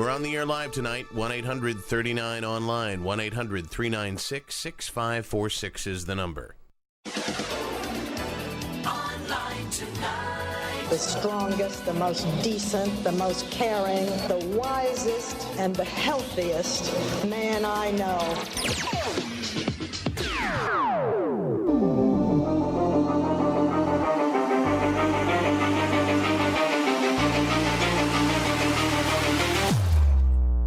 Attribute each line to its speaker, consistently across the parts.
Speaker 1: We're on the air live tonight. 1-800-39-ONLINE. 1-800-396-6546 is the number.
Speaker 2: Online tonight.
Speaker 3: The strongest, the most decent, the most caring, the wisest, and the healthiest man I know.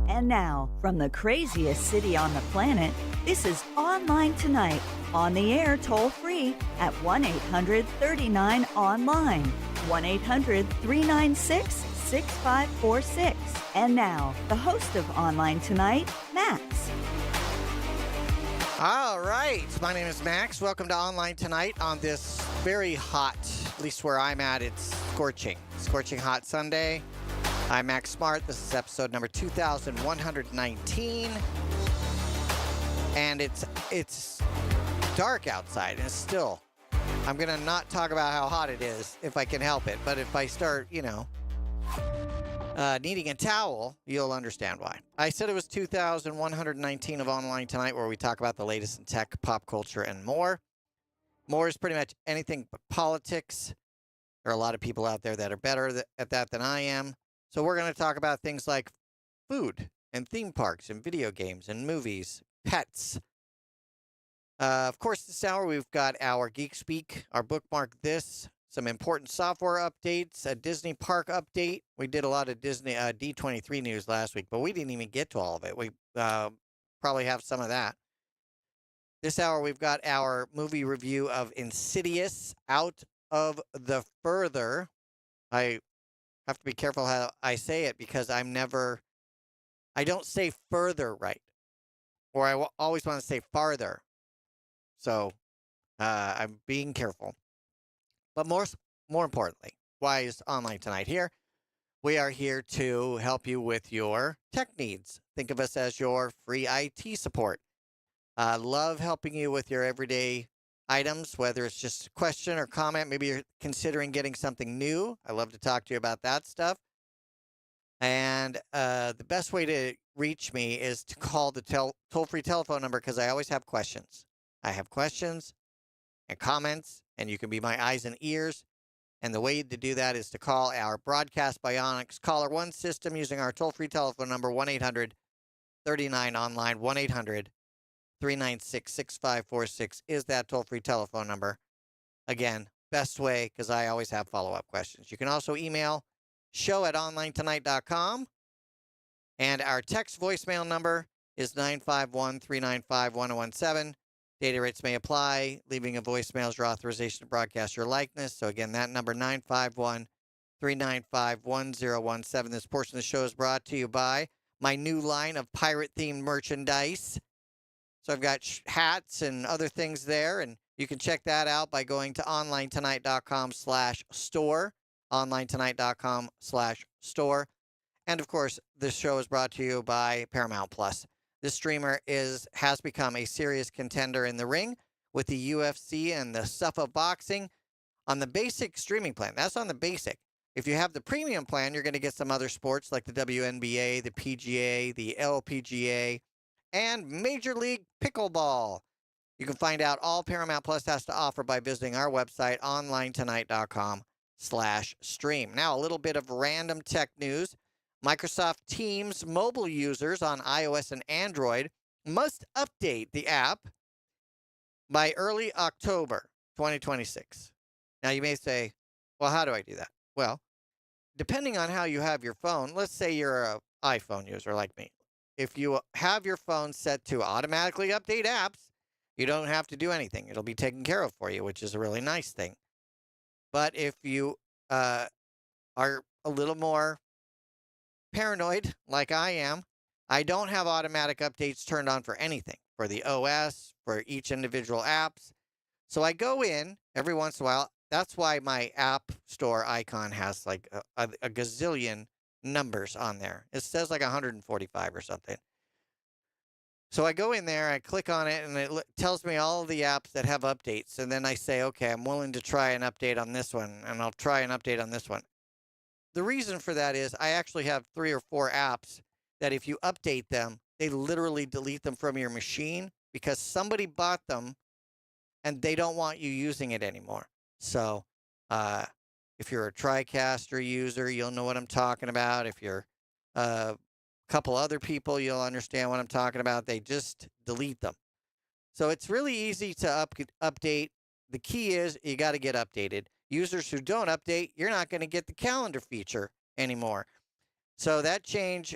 Speaker 4: And now, from the craziest city on the planet, this is Online Tonight, on the air toll-free at 1-800-39-ONLINE, 1-800-396-6546. And now, the host of Online Tonight, Max.
Speaker 5: All right, my name is Max. Welcome to Online Tonight on this very hot, at least where I'm at, it's scorching hot Sunday. I'm Max Smart. This is episode number 2119. And it's dark outside, and it's still. I'm going to not talk about how hot it is if I can help it. But if I start, needing a towel, you'll understand why. I said it was 2119 of Online Tonight, where we talk about the latest in tech, pop culture, and more. More is pretty much anything but politics. There are a lot of people out there that are better at that than I am. So we're going to talk about things like food and theme parks and video games and movies, pets. Of course, this hour we've got our Geek Speak, our Bookmark This, some important software updates, a Disney park update. We did a lot of Disney D23 news last week, but we didn't even get to all of it. We probably have some of that. This hour we've got our movie review of Insidious, Out of the Further. I have to be careful how I say it because I don't say further right. Or I always want to say farther. So I'm being careful. But more importantly, why is Online Tonight here? We are here to help you with your tech needs. Think of us as your free IT support. Love helping you with your everyday items, whether it's just a question or comment. Maybe you're considering getting something new. I love to talk to you about that stuff. And the best way to reach me is to call the toll-free telephone number because I always have questions. I have questions and comments, and you can be my eyes and ears. And the way to do that is to call our Broadcast Bionics Caller 1 system using our toll-free telephone number, 1-800-39-ONLINE, 1-800-396-6546 is that toll-free telephone number. Again, best way, because I always have follow-up questions. You can also email show@onlinetonight.com. And our text voicemail number is 951-395-1017. Data rates may apply. Leaving a voicemail is your authorization to broadcast your likeness. So again, that number, 951-395-1017. This portion of the show is brought to you by my new line of pirate-themed merchandise. So I've got hats and other things there, and you can check that out by going to onlinetonight.com/store, onlinetonight.com/store. And of course, this show is brought to you by Paramount Plus. This streamer has become a serious contender in the ring with the UFC and the stuff of boxing on the basic streaming plan. That's on the basic. If you have the premium plan, you're going to get some other sports like the WNBA, the PGA, the LPGA, and Major League Pickleball. You can find out all Paramount Plus has to offer by visiting our website, onlinetonight.com/stream. Now, a little bit of random tech news. Microsoft Teams mobile users on iOS and Android must update the app by early October 2026. Now, you may say, well, how do I do that? Well, depending on how you have your phone, let's say you're an iPhone user like me. If you have your phone set to automatically update apps, you don't have to do anything. It'll be taken care of for you, which is a really nice thing. But if you are a little more paranoid, like I am, I don't have automatic updates turned on for anything, for the OS, for each individual apps. So I go in every once in a while. That's why my app store icon has like a gazillion numbers on there. It says like 145 or something. So I go in there, I click on it, and it tells me all of the apps that have updates. And then I say, okay, I'm willing to try an update on this one, and I'll try an update on this one. The reason for that is I actually have 3 or 4 apps that if you update them, they literally delete them from your machine because somebody bought them and they don't want you using it anymore. So if you're a TriCaster user, you'll know what I'm talking about. If you're a couple other people, you'll understand what I'm talking about. They just delete them. So it's really easy to update. The key is you got to get updated. Users who don't update, you're not going to get the calendar feature anymore. So that change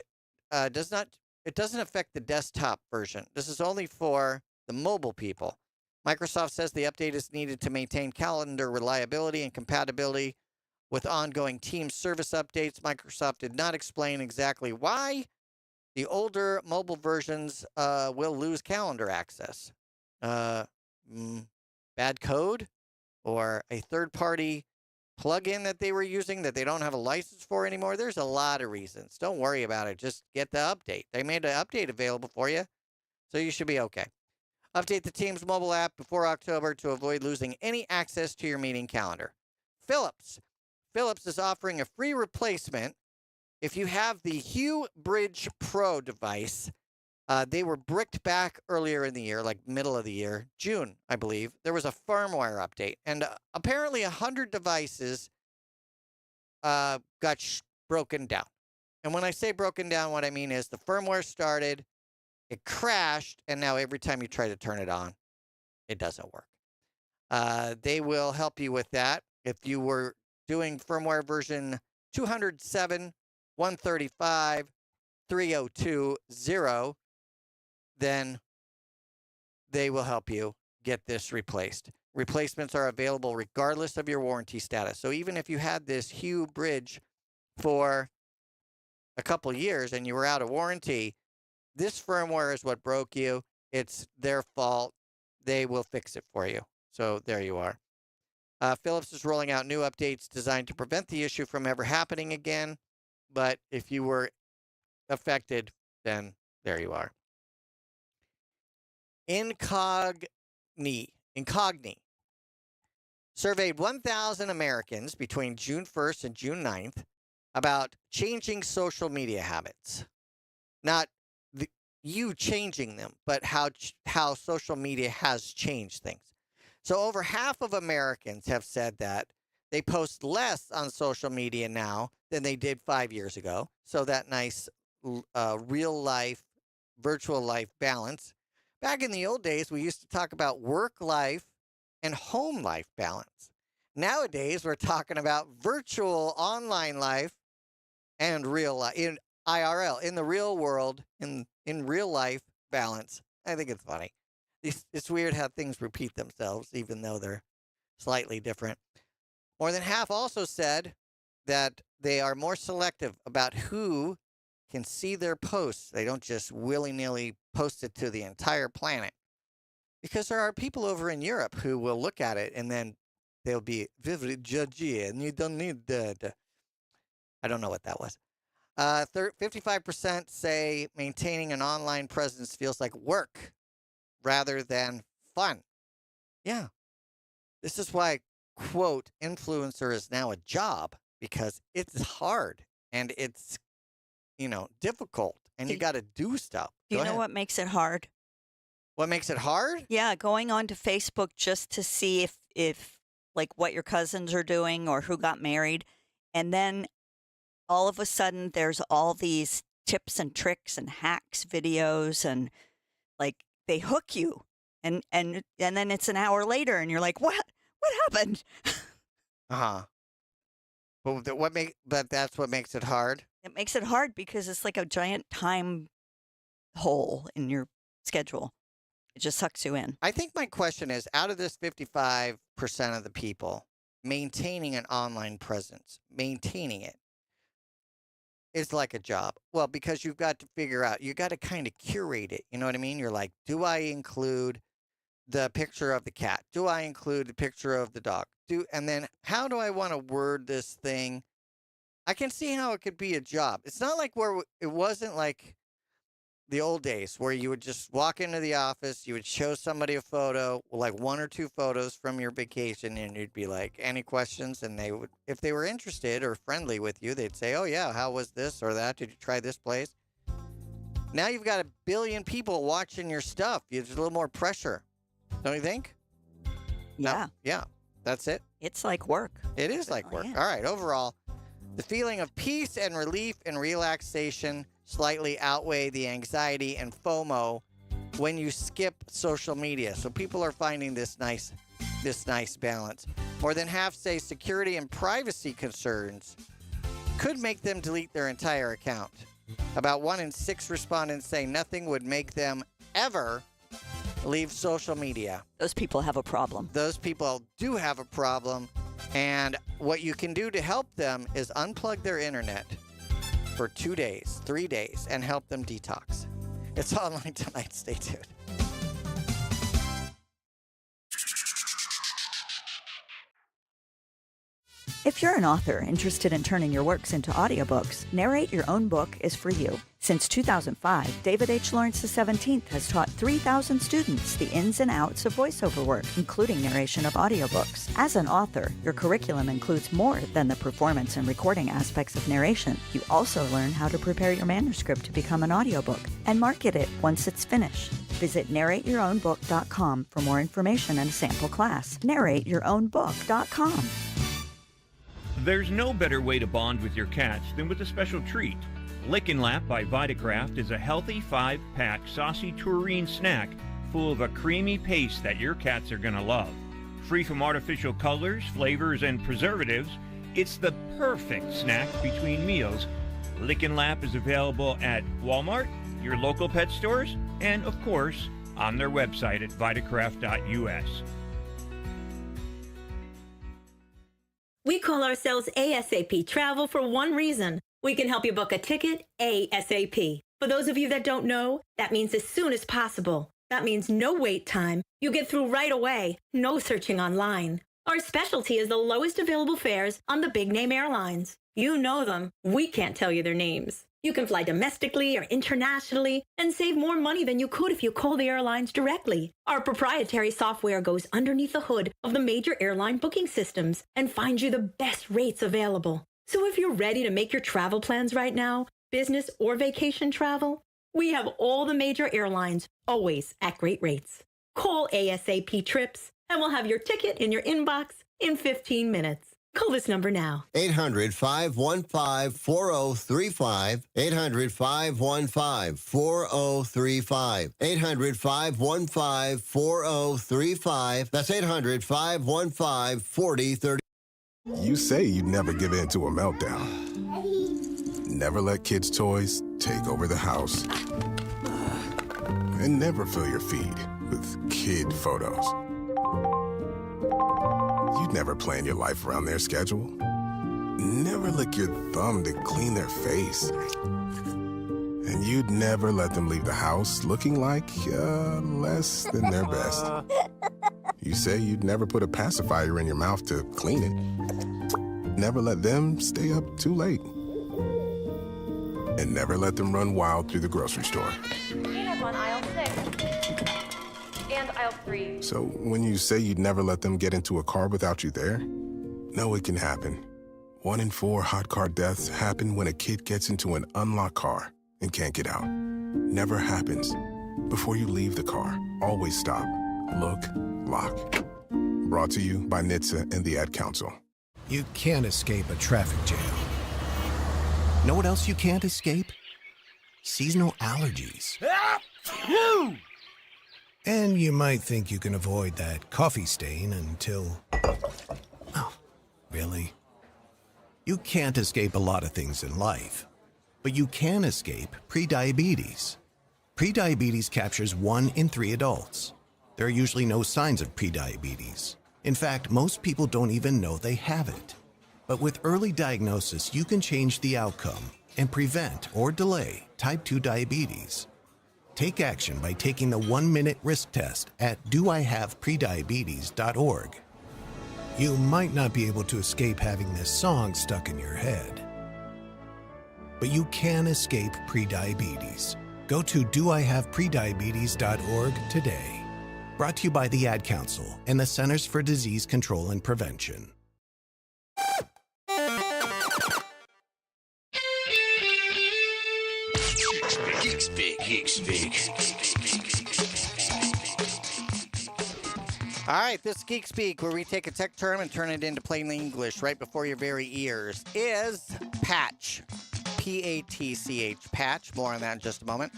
Speaker 5: doesn't affect the desktop version. This is only for the mobile people. Microsoft says the update is needed to maintain calendar reliability and compatibility with ongoing Teams service updates. Microsoft did not explain exactly why the older mobile versions will lose calendar access. Bad code or a third-party plugin that they were using that they don't have a license for anymore. There's a lot of reasons. Don't worry about it. Just get the update. They made an update available for you, so you should be okay. Update the Teams mobile app before October to avoid losing any access to your meeting calendar. Philips is offering a free replacement if you have the Hue Bridge Pro device. They were bricked back earlier in the year, like middle of the year, June, I believe. There was a firmware update, and apparently 100 devices got broken down. And when I say broken down, what I mean is the firmware started, it crashed, and now every time you try to turn it on, it doesn't work. They will help you with that. If you were doing firmware version 207.135.302.0, then they will help you get this replaced. Replacements are available regardless of your warranty status. So even if you had this Hue Bridge for a couple years and you were out of warranty, this firmware is what broke you. It's their fault. They will fix it for you. So there you are. Philips is rolling out new updates designed to prevent the issue from ever happening again. But if you were affected, then there you are. Incogni surveyed 1,000 Americans between June 1st and June 9th about changing social media habits. Not you changing them, but how social media has changed things. So over half of Americans have said that they post less on social media now than they did 5 years ago. So that nice real life, virtual life balance. Back in the old days, we used to talk about work life and home life balance. Nowadays, we're talking about virtual online life and real life, in IRL, in the real world, in real life balance. I think it's funny. It's weird how things repeat themselves, even though they're slightly different. More than half also said that they are more selective about who can see their posts. They don't just willy-nilly post it to the entire planet. Because there are people over in Europe who will look at it and then they'll be very judgy and you don't need that. I don't know what that was. 55% say maintaining an online presence feels like work rather than fun. Yeah. This is why, quote, influencer is now a job, because it's hard and it's, difficult and you got to do stuff.
Speaker 4: Do you know what makes it hard?
Speaker 5: What makes it hard?
Speaker 4: Yeah, going on to Facebook just to see if like what your cousins are doing or who got married. And then all of a sudden there's all these tips and tricks and hacks videos, and like they hook you and then it's an hour later and you're like, what happened?
Speaker 5: Uh-huh. But that's what makes it hard.
Speaker 4: It makes it hard because it's like a giant time hole in your schedule. It just sucks you in.
Speaker 5: I think my question is, out of this 55% of the people maintaining an online presence, maintaining it is like a job. Well, because you've got to figure out, you got to kind of curate it. You know what I mean? You're like, do I include the picture of the cat? Do I include the picture of the dog? And then how do I want to word this thing? I can see how it could be a job. It's not like it wasn't like the old days where you would just walk into the office, you would show somebody a photo, like 1 or 2 photos from your vacation, and you'd be like, any questions? And they would, if they were interested or friendly with you, they'd say, oh yeah, how was this or that? Did you try this place? Now you've got 1 billion people watching your stuff. There's a little more pressure. Don't you think?
Speaker 4: Yeah.
Speaker 5: Yeah, that's it.
Speaker 4: It's like work.
Speaker 5: It is like work.
Speaker 4: Yeah.
Speaker 5: All right, overall, the feeling of peace and relief and relaxation slightly outweigh the anxiety and FOMO when you skip social media. So people are finding this nice balance. More than half say security and privacy concerns could make them delete their entire account. About 1 in 6 respondents say nothing would make them ever leave social media.
Speaker 4: Those people have a problem.
Speaker 5: Those people do have a problem, and what you can do to help them is unplug their internet for 2 days, 3 days, and help them detox. It's Online Tonight. Stay tuned.
Speaker 4: If you're an author interested in turning your works into audiobooks, Narrate Your Own Book is for you. Since 2005, David H. Lawrence XVII has taught 3,000 students the ins and outs of voiceover work, including narration of audiobooks. As an author, your curriculum includes more than the performance and recording aspects of narration. You also learn how to prepare your manuscript to become an audiobook and market it once it's finished. Visit narrateyourownbook.com for more information and a sample class. narrateyourownbook.com.
Speaker 6: There's no better way to bond with your cats than with a special treat. Lick and Lap by Vitacraft is a healthy 5-pack saucy tureen snack full of a creamy paste that your cats are gonna love. Free from artificial colors, flavors, and preservatives, it's the perfect snack between meals. Lick and Lap is available at Walmart, your local pet stores, and of course, on their website at vitacraft.us.
Speaker 7: We call ourselves ASAP Travel for one reason. We can help you book a ticket ASAP. For those of you that don't know, that means as soon as possible. That means no wait time. You get through right away. No searching online. Our specialty is the lowest available fares on the big name airlines. You know them. We can't tell you their names. You can fly domestically or internationally and save more money than you could if you call the airlines directly. Our proprietary software goes underneath the hood of the major airline booking systems and finds you the best rates available. So if you're ready to make your travel plans right now, business or vacation travel, we have all the major airlines always at great rates. Call ASAP Trips and we'll have your ticket in your inbox in 15 minutes. Call this number now.
Speaker 8: 800-515-4035. 800-515-4035. 800-515-4035. That's 800-515-4030.
Speaker 9: You say you'd never give in to a meltdown. Never let kids' toys take over the house. And never fill your feed with kid photos. You'd never plan your life around their schedule. Never lick your thumb to clean their face. And you'd never let them leave the house looking like less than their best. You say you'd never put a pacifier in your mouth to clean it. Never let them stay up too late. And never let them run wild through the grocery store.
Speaker 10: We have on aisle 6 and aisle 3.
Speaker 9: So when you say you'd never let them get into a car without you there, no, it can happen. 1 in 4 hot car deaths happen when a kid gets into an unlocked car and can't get out. Never happens. Before you leave the car, always stop, look, lock. Brought to you by NHTSA and the Ad Council.
Speaker 11: You can't escape a traffic jam. Know what else you can't escape? Seasonal allergies. And you might think you can avoid that coffee stain until... Oh, really? You can't escape a lot of things in life, but you can escape prediabetes. Prediabetes captures 1 in 3 adults. There are usually no signs of prediabetes. In fact, most people don't even know they have it. But with early diagnosis, you can change the outcome and prevent or delay type 2 diabetes. Take action by taking the 1-minute risk test at doihaveprediabetes.org. You might not be able to escape having this song stuck in your head, but you can escape prediabetes. Go to doihaveprediabetes.org today. Brought to you by the Ad Council and the Centers for Disease Control and Prevention.
Speaker 2: Geek Speak. Geek Speak.
Speaker 5: All right, this Geek Speak, where we take a tech term and turn it into plain English right before your very ears, is patch. P-A-T-C-H, patch. More on that in just a moment.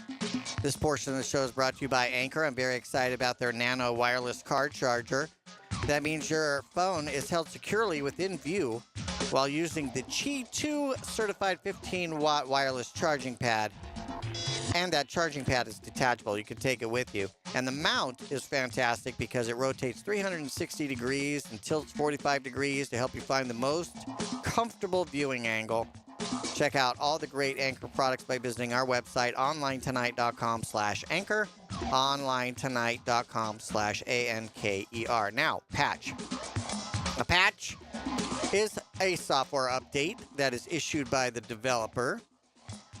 Speaker 5: This portion of the show is brought to you by Anchor. I'm very excited about their Nano wireless car charger. That means your phone is held securely within view while using the Qi 2 certified 15-watt wireless charging pad. And that charging pad is detachable. You can take it with you. And the mount is fantastic because it rotates 360 degrees and tilts 45 degrees to help you find the most comfortable viewing angle. Check out all the great Anchor products by visiting our website, onlinetonight.com/anchor, onlinetonight.com/ANKER. Now, patch. A patch is a software update that is issued by the developer.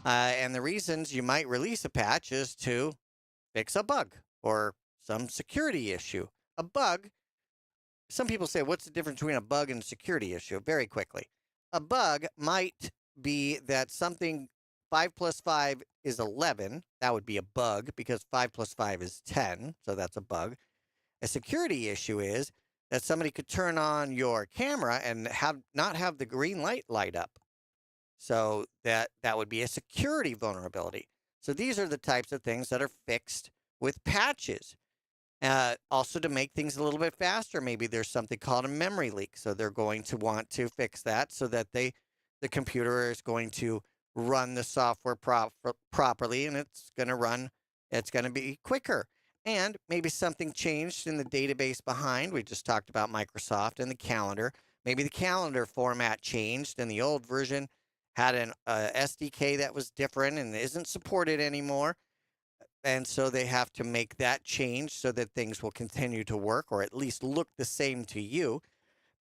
Speaker 5: And the reasons you might release a patch is to fix a bug or some security issue. A bug, some people say, what's the difference between a bug and a security issue? Very quickly. A bug might be that something 5 plus 5 is 11. That would be a bug because 5 plus 5 is 10. So that's a bug. A security issue is that somebody could turn on your camera and not have the green light up. So that would be a security vulnerability. So these are the types of things that are fixed with patches. Also to make things a little bit faster, maybe there's something called a memory leak. So they're going to want to fix that so that the computer is going to run the software properly, and it's going to be quicker. And maybe something changed in the database behind. We just talked about Microsoft and the calendar. Maybe the calendar format changed and the old version had an SDK that was different and isn't supported anymore. And so they have to make that change so that things will continue to work or at least look the same to you.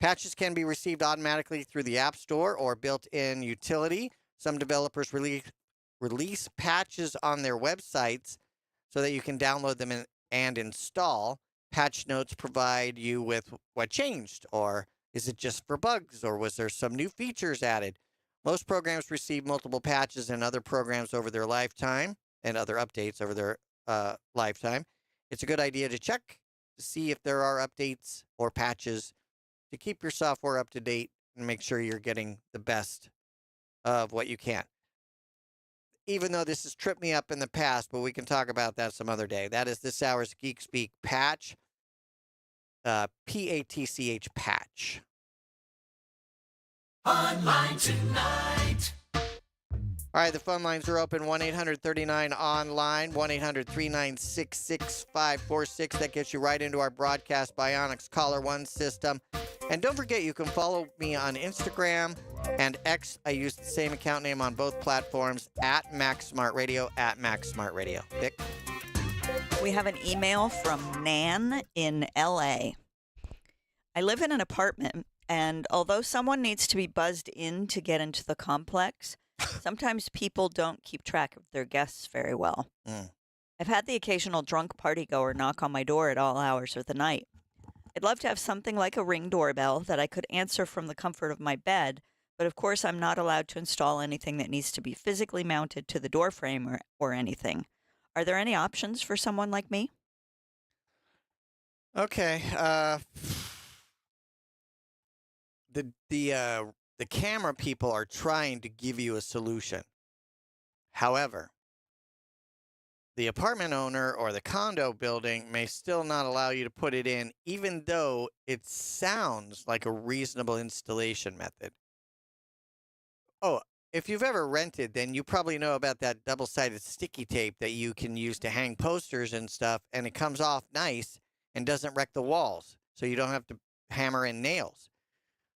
Speaker 5: Patches can be received automatically through the App Store or built-in utility. Some developers release patches on their websites so that you can download them and install. Patch notes provide you with what changed, or is it just for bugs, or was there some new features added? Most programs receive multiple patches and other programs over their lifetime and other updates over their lifetime. It's a good idea to check to see if there are updates or patches to keep your software up to date and make sure you're getting the best of what you can. Even though this has tripped me up in the past, but we can talk about that some other day. That is this hour's Geek Speak patch. P-A-T-C-H patch.
Speaker 2: Online tonight.
Speaker 5: All right, the phone lines are open. 1-800-39-ONLINE, 1-800-396-6546. That gets you right into our Broadcast Bionics Caller One system. And don't forget, you can follow me on Instagram and X. I use the same account name on both platforms, at MaxSmartRadio, at MaxSmartRadio. Vic?
Speaker 4: We have an email from Nan in L.A. I live in an apartment, and although someone needs to be buzzed in to get into the complex, sometimes people don't keep track of their guests very well. I've had the occasional drunk partygoer knock on my door at all hours of the night. I'd love to have something like a Ring doorbell that I could answer from the comfort of my bed, but of course I'm not allowed to install anything that needs to be physically mounted to the door frame or anything. Are there any options for someone like me?
Speaker 5: Okay. The camera people are trying to give you a solution. However, the apartment owner or the condo building may still not allow you to put it in, even though it sounds like a reasonable installation method. Oh, if you've ever rented, then you probably know about that double-sided sticky tape that you can use to hang posters and stuff, and it comes off nice and doesn't wreck the walls, so you don't have to hammer in nails.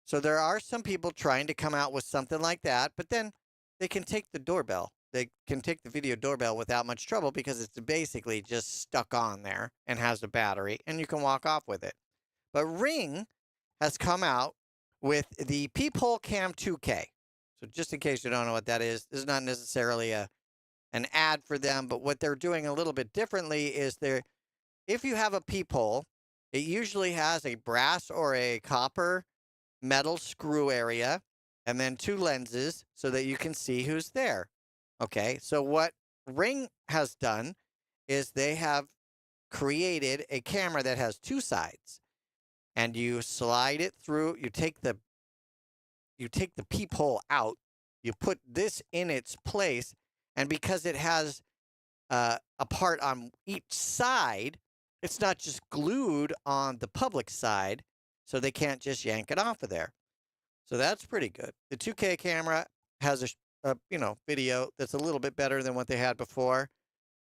Speaker 5: So there are some people trying to come out with something like that, but then they can take the doorbell. They can take the video doorbell without much trouble because it's basically just stuck on there and has a battery, and you can walk off with it. But Ring has come out with the Peephole Cam 2K. So just in case you don't know what that is, this is not necessarily an ad for them, but what they're doing a little bit differently is if you have a peephole, it usually has a brass or a copper metal screw area and then two lenses so that you can see who's there. Okay, so what Ring has done is they have created a camera that has two sides, and you slide it through. You take the peephole out. You put this in its place, and because it has a part on each side, it's not just glued on the public side, so they can't just yank it off of there. So that's pretty good. The 2K camera has a video that's a little bit better than what they had before.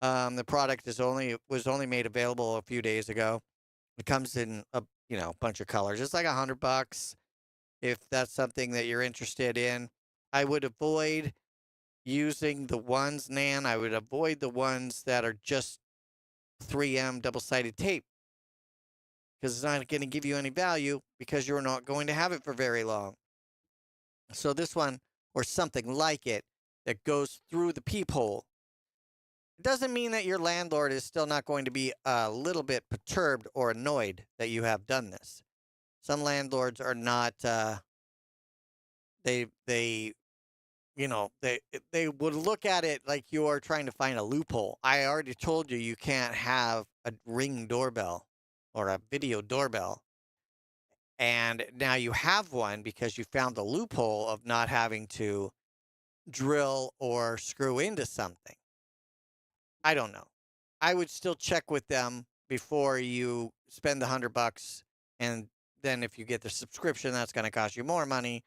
Speaker 5: The product was only made available a few days ago. It comes in a bunch of colors. It's like $100 if that's something that you're interested in. I would avoid using the ones, Nan. I would avoid the ones that are just 3M double-sided tape, because it's not going to give you any value because you're not going to have it for very long. So this one, or something like it, that goes through the peephole. It doesn't mean that your landlord is still not going to be a little bit perturbed or annoyed that you have done this. Some landlords are not, they would look at it like you're trying to find a loophole. I already told you you can't have a Ring doorbell or a video doorbell. And now you have one because you found the loophole of not having to drill or screw into something. I don't know. I would still check with them before you spend the $100, and then if you get the subscription, that's going to cost you more money.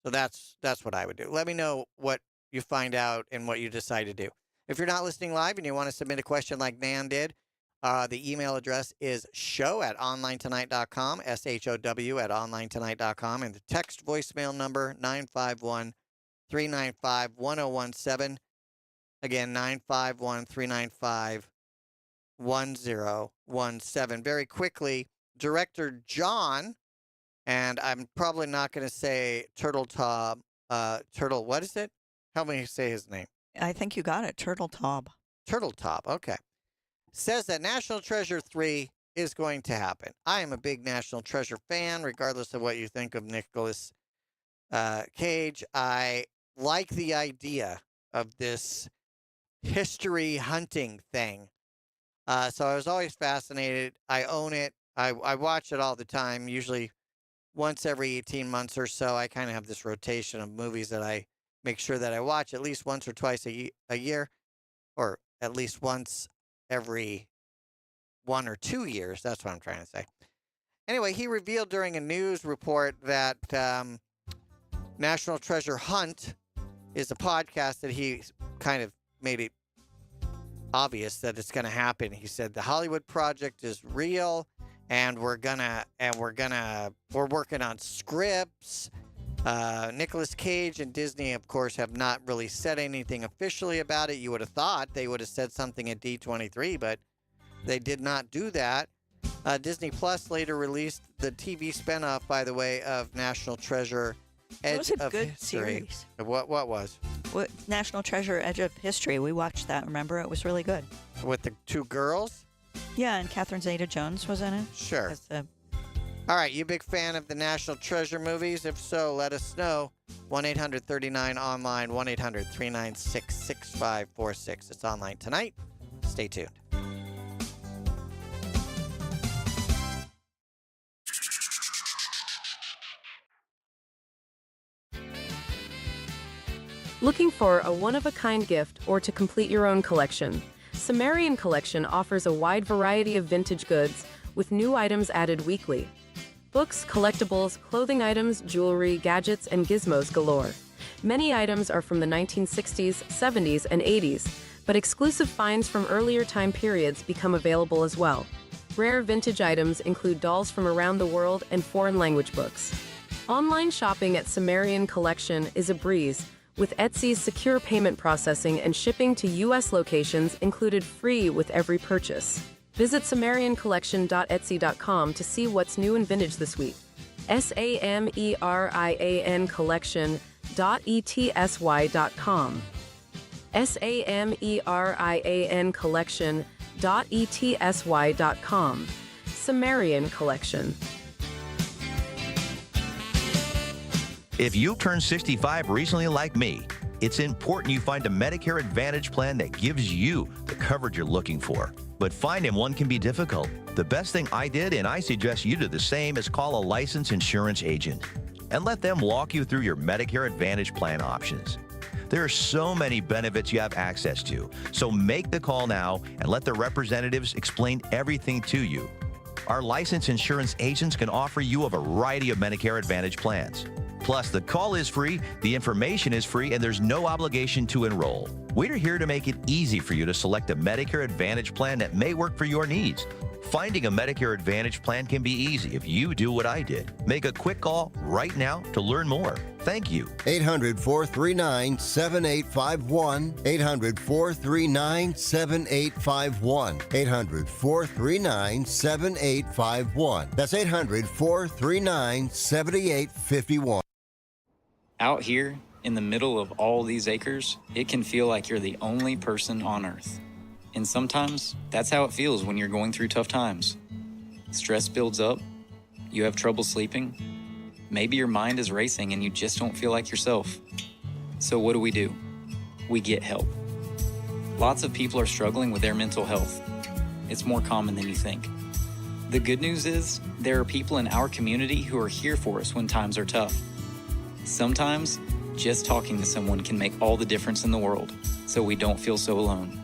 Speaker 5: So that's what I would do. Let me know what you find out and what you decide to do. If you're not listening live and you want to submit a question like Nan did, the email address is show@onlinetonight.com, SHOW@onlinetonight.com, and the text voicemail number 951-395-1017. Again, 951-395-1017. Very quickly, Director John, and I'm probably not going to say what is it? Help me say his name.
Speaker 4: I think you got it. Turtletop.
Speaker 5: Turtletop, okay. Says that National Treasure 3 is going to happen. I am a big National Treasure fan, regardless of what you think of Nicolas Cage. I like the idea of this history hunting thing. So I was always fascinated. I own it. I watch it all the time, usually once every 18 months or so. I kind of have this rotation of movies that I make sure that I watch at least once or twice a year, or at least once every 1 or 2 years. That's what I'm trying to say. Anyway, he revealed during a news report that National Treasure Hunt is a podcast that he kind of made it obvious that it's going to happen. He said the Hollywood project is real, and we're working on scripts. Nicolas Cage and Disney, of course, have not really said anything officially about it. You would have thought they would have said something at D23, but they did not do that. Disney Plus later released the TV spinoff, by the way, of National Treasure Edge
Speaker 4: It was a
Speaker 5: of
Speaker 4: good
Speaker 5: History.
Speaker 4: series.
Speaker 5: What was?
Speaker 4: National Treasure Edge of History. We watched that, remember? It was really good.
Speaker 5: With the two girls?
Speaker 4: Yeah, and Catherine Zeta-Jones was in it.
Speaker 5: Sure.
Speaker 4: As the
Speaker 5: All right, you a big fan of the National Treasure movies? If so, let us know. 1-800-39-ONLINE, 1-800-396-6546. It's online tonight. Stay tuned.
Speaker 12: Looking for a one-of-a-kind gift or to complete your own collection? Sumerian Collection offers a wide variety of vintage goods with new items added weekly. Books, collectibles, clothing items, jewelry, gadgets, and gizmos galore. Many items are from the 1960s, 70s, and 80s, but exclusive finds from earlier time periods become available as well. Rare vintage items include dolls from around the world and foreign language books. Online shopping at Sumerian Collection is a breeze, with Etsy's secure payment processing and shipping to U.S. locations included free with every purchase. Visit SumerianCollection.etsy.com to see what's new and vintage this week. SAMERIAN Collection.ETSY.com. SAMERIAN Collection.ETSY.com. Sumerian Collection.
Speaker 13: If you turned 65 recently like me, It's important you find a Medicare Advantage plan that gives you the coverage you're looking for. But finding one can be difficult. The best thing I did, and I suggest you do the same, is call a licensed insurance agent and let them walk you through your Medicare Advantage plan options. There are so many benefits you have access to, so make the call now and let the representatives explain everything to you. Our licensed insurance agents can offer you a variety of Medicare Advantage plans. Plus, the call is free, the information is free, and there's no obligation to enroll. We're here to make it easy for you to select a Medicare Advantage plan that may work for your needs. Finding a Medicare Advantage plan can be easy if you do what I did. Make a quick call right now to learn more. Thank you.
Speaker 8: 800-439-7851. 800-439-7851. 800-439-7851. That's 800-439-7851.
Speaker 14: Out here, in the middle of all these acres, it can feel like you're the only person on Earth. And sometimes, that's how it feels when you're going through tough times. Stress builds up, you have trouble sleeping, maybe your mind is racing and you just don't feel like yourself. So what do? We get help. Lots of people are struggling with their mental health. It's more common than you think. The good news is, there are people in our community who are here for us when times are tough. Sometimes, just talking to someone can make all the difference in the world, so we don't feel so alone.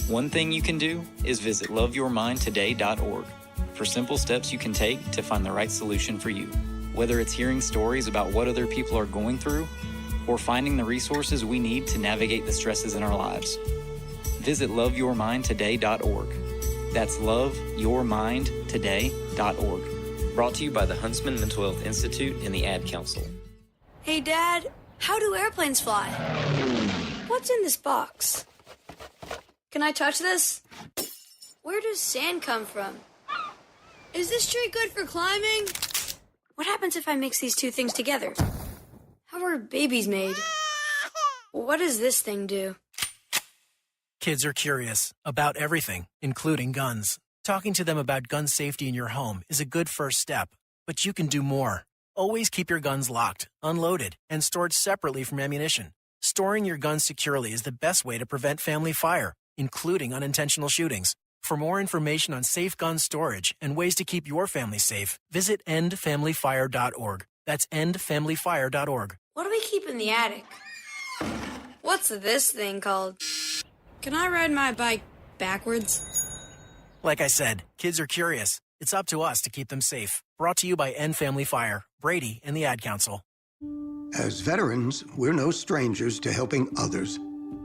Speaker 14: One thing you can do is visit loveyourmindtoday.org for simple steps you can take to find the right solution for you. Whether it's hearing stories about what other people are going through, or finding the resources we need to navigate the stresses in our lives. Visit loveyourmindtoday.org. That's loveyourmindtoday.org. Brought to you by the Huntsman Mental Health Institute and the Ad Council.
Speaker 15: Hey, Dad, how do airplanes fly? What's in this box? Can I touch this? Where does sand come from? Is this tree good for climbing? What happens if I mix these two things together? How are babies made? What does this thing do?
Speaker 16: Kids are curious about everything, including guns. Talking to them about gun safety in your home is a good first step, but you can do more. Always keep your guns locked, unloaded, and stored separately from ammunition. Storing your guns securely is the best way to prevent family fire, including unintentional shootings. For more information on safe gun storage and ways to keep your family safe, visit endfamilyfire.org. That's endfamilyfire.org.
Speaker 15: What do we keep in the attic? What's this thing called? Can I ride my bike backwards?
Speaker 16: Like I said, kids are curious. It's up to us to keep them safe. Brought to you by End Family Fire, Brady, and the Ad Council.
Speaker 17: As veterans, we're no strangers to helping others.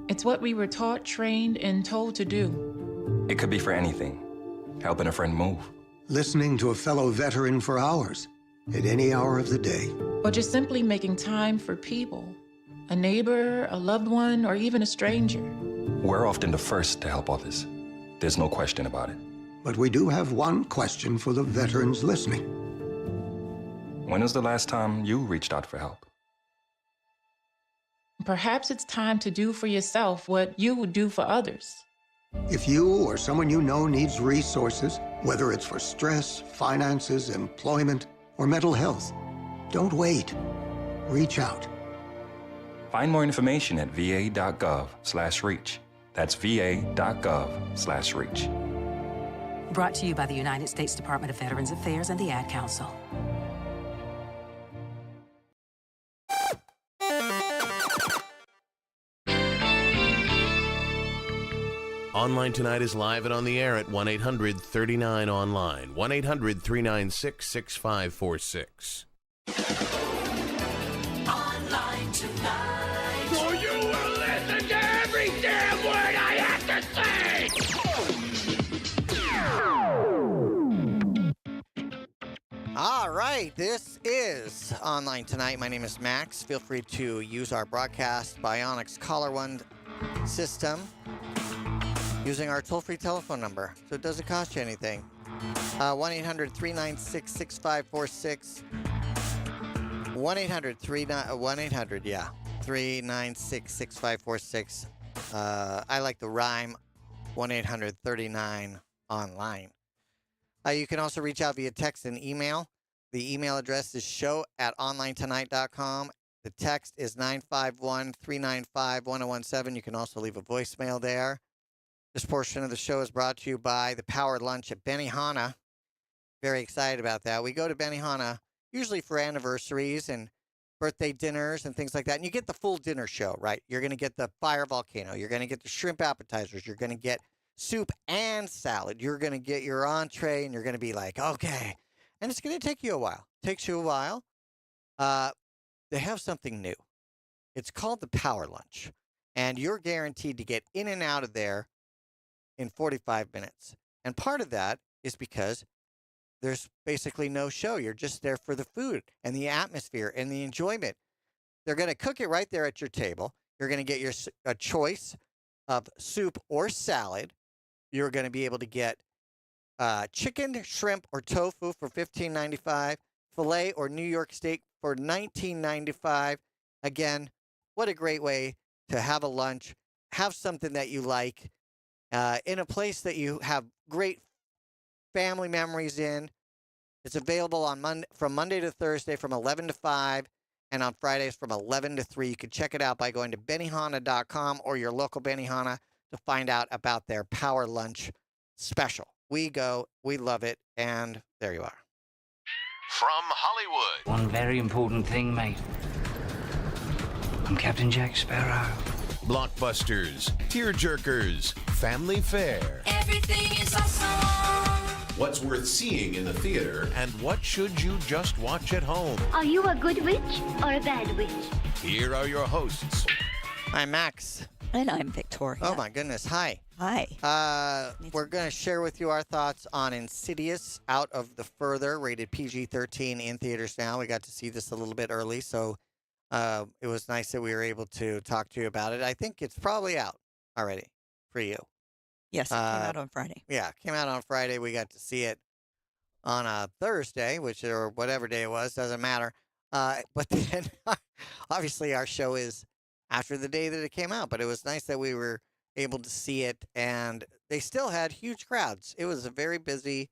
Speaker 18: It's what we were taught, trained, and told to do.
Speaker 19: It could be for anything. Helping a friend move.
Speaker 17: Listening to a fellow veteran for hours, at any hour of the day.
Speaker 18: Or just simply making time for people. A neighbor, a loved one, or even a stranger.
Speaker 19: We're often the first to help others. There's no question about it.
Speaker 17: But we do have one question for the veterans listening.
Speaker 19: When was the last time you reached out for help?
Speaker 18: Perhaps it's time to do for yourself what you would do for others.
Speaker 17: If you or someone you know needs resources, whether it's for stress, finances, employment, or mental health, don't wait. Reach out.
Speaker 19: Find more information at va.gov/reach. That's va.gov/reach.
Speaker 20: Brought to you by the United States Department of Veterans Affairs and the Ad Council.
Speaker 1: Online Tonight is live and on the air at 1-800-39-ONLINE. 1-800-396-6546.
Speaker 2: Online Tonight. So you will listen to every damn word I have to say!
Speaker 5: All right, this is Online Tonight. My name is Max. Feel free to use our broadcast Bionics Caller One system using our toll-free telephone number, so it doesn't cost you anything. 1-800-396-6546. 396-6546. I like the rhyme. 1-800-39-ONLINE. You can also reach out via text and email. The email address is show@onlinetonight.com. The text is 951-395-1017. You can also leave a voicemail there. This portion of the show is brought to you by the Power Lunch at Benihana. Very excited about that. We go to Benihana usually for anniversaries and birthday dinners and things like that. And you get the full dinner show, right? You're going to get the fire volcano. You're going to get the shrimp appetizers. You're going to get soup and salad. You're going to get your entree, and you're going to be like, okay. And it's going to take you a while. Takes you a while. They have something new. It's called the Power Lunch. And you're guaranteed to get in and out of there in 45 minutes. And part of that is because there's basically no show. You're just there for the food and the atmosphere and the enjoyment. They're going to cook it right there at your table. You're going to get a choice of soup or salad. You're going to be able to get chicken, shrimp, or tofu for $15.95, filet or New York steak for $19.95. Again, what a great way to have a lunch, have something that you like in a place that you have great family memories in. It's available on from Monday to Thursday from 11 to 5, and on Fridays from 11 to 3. You can check it out by going to Benihana.com or your local Benihana to find out about their Power Lunch special. We go, we love it, and there you are.
Speaker 1: From Hollywood.
Speaker 21: One very important thing, mate. I'm Captain Jack Sparrow.
Speaker 1: Blockbusters, tearjerkers, family fare.
Speaker 2: Everything is awesome.
Speaker 1: What's worth seeing in the theater, and what should you just watch at home?
Speaker 22: Are you a good witch or a bad witch?
Speaker 1: Here are your hosts.
Speaker 5: I'm Max.
Speaker 4: And I'm Victoria.
Speaker 5: Oh, my goodness. Hi.
Speaker 4: Hi.
Speaker 5: We're going to share with you our thoughts on Insidious Out of the Further, rated PG-13 in theaters now. We got to see this a little bit early, so it was nice that we were able to talk to you about it. I think it's probably out already for you.
Speaker 4: Yes, it came out on Friday.
Speaker 5: Yeah, it came out on Friday. We got to see it on a Thursday, or whatever day it was, doesn't matter. But then, obviously, our show is after the day that it came out. But it was nice that we were able to see it, and they still had huge crowds. It was a very busy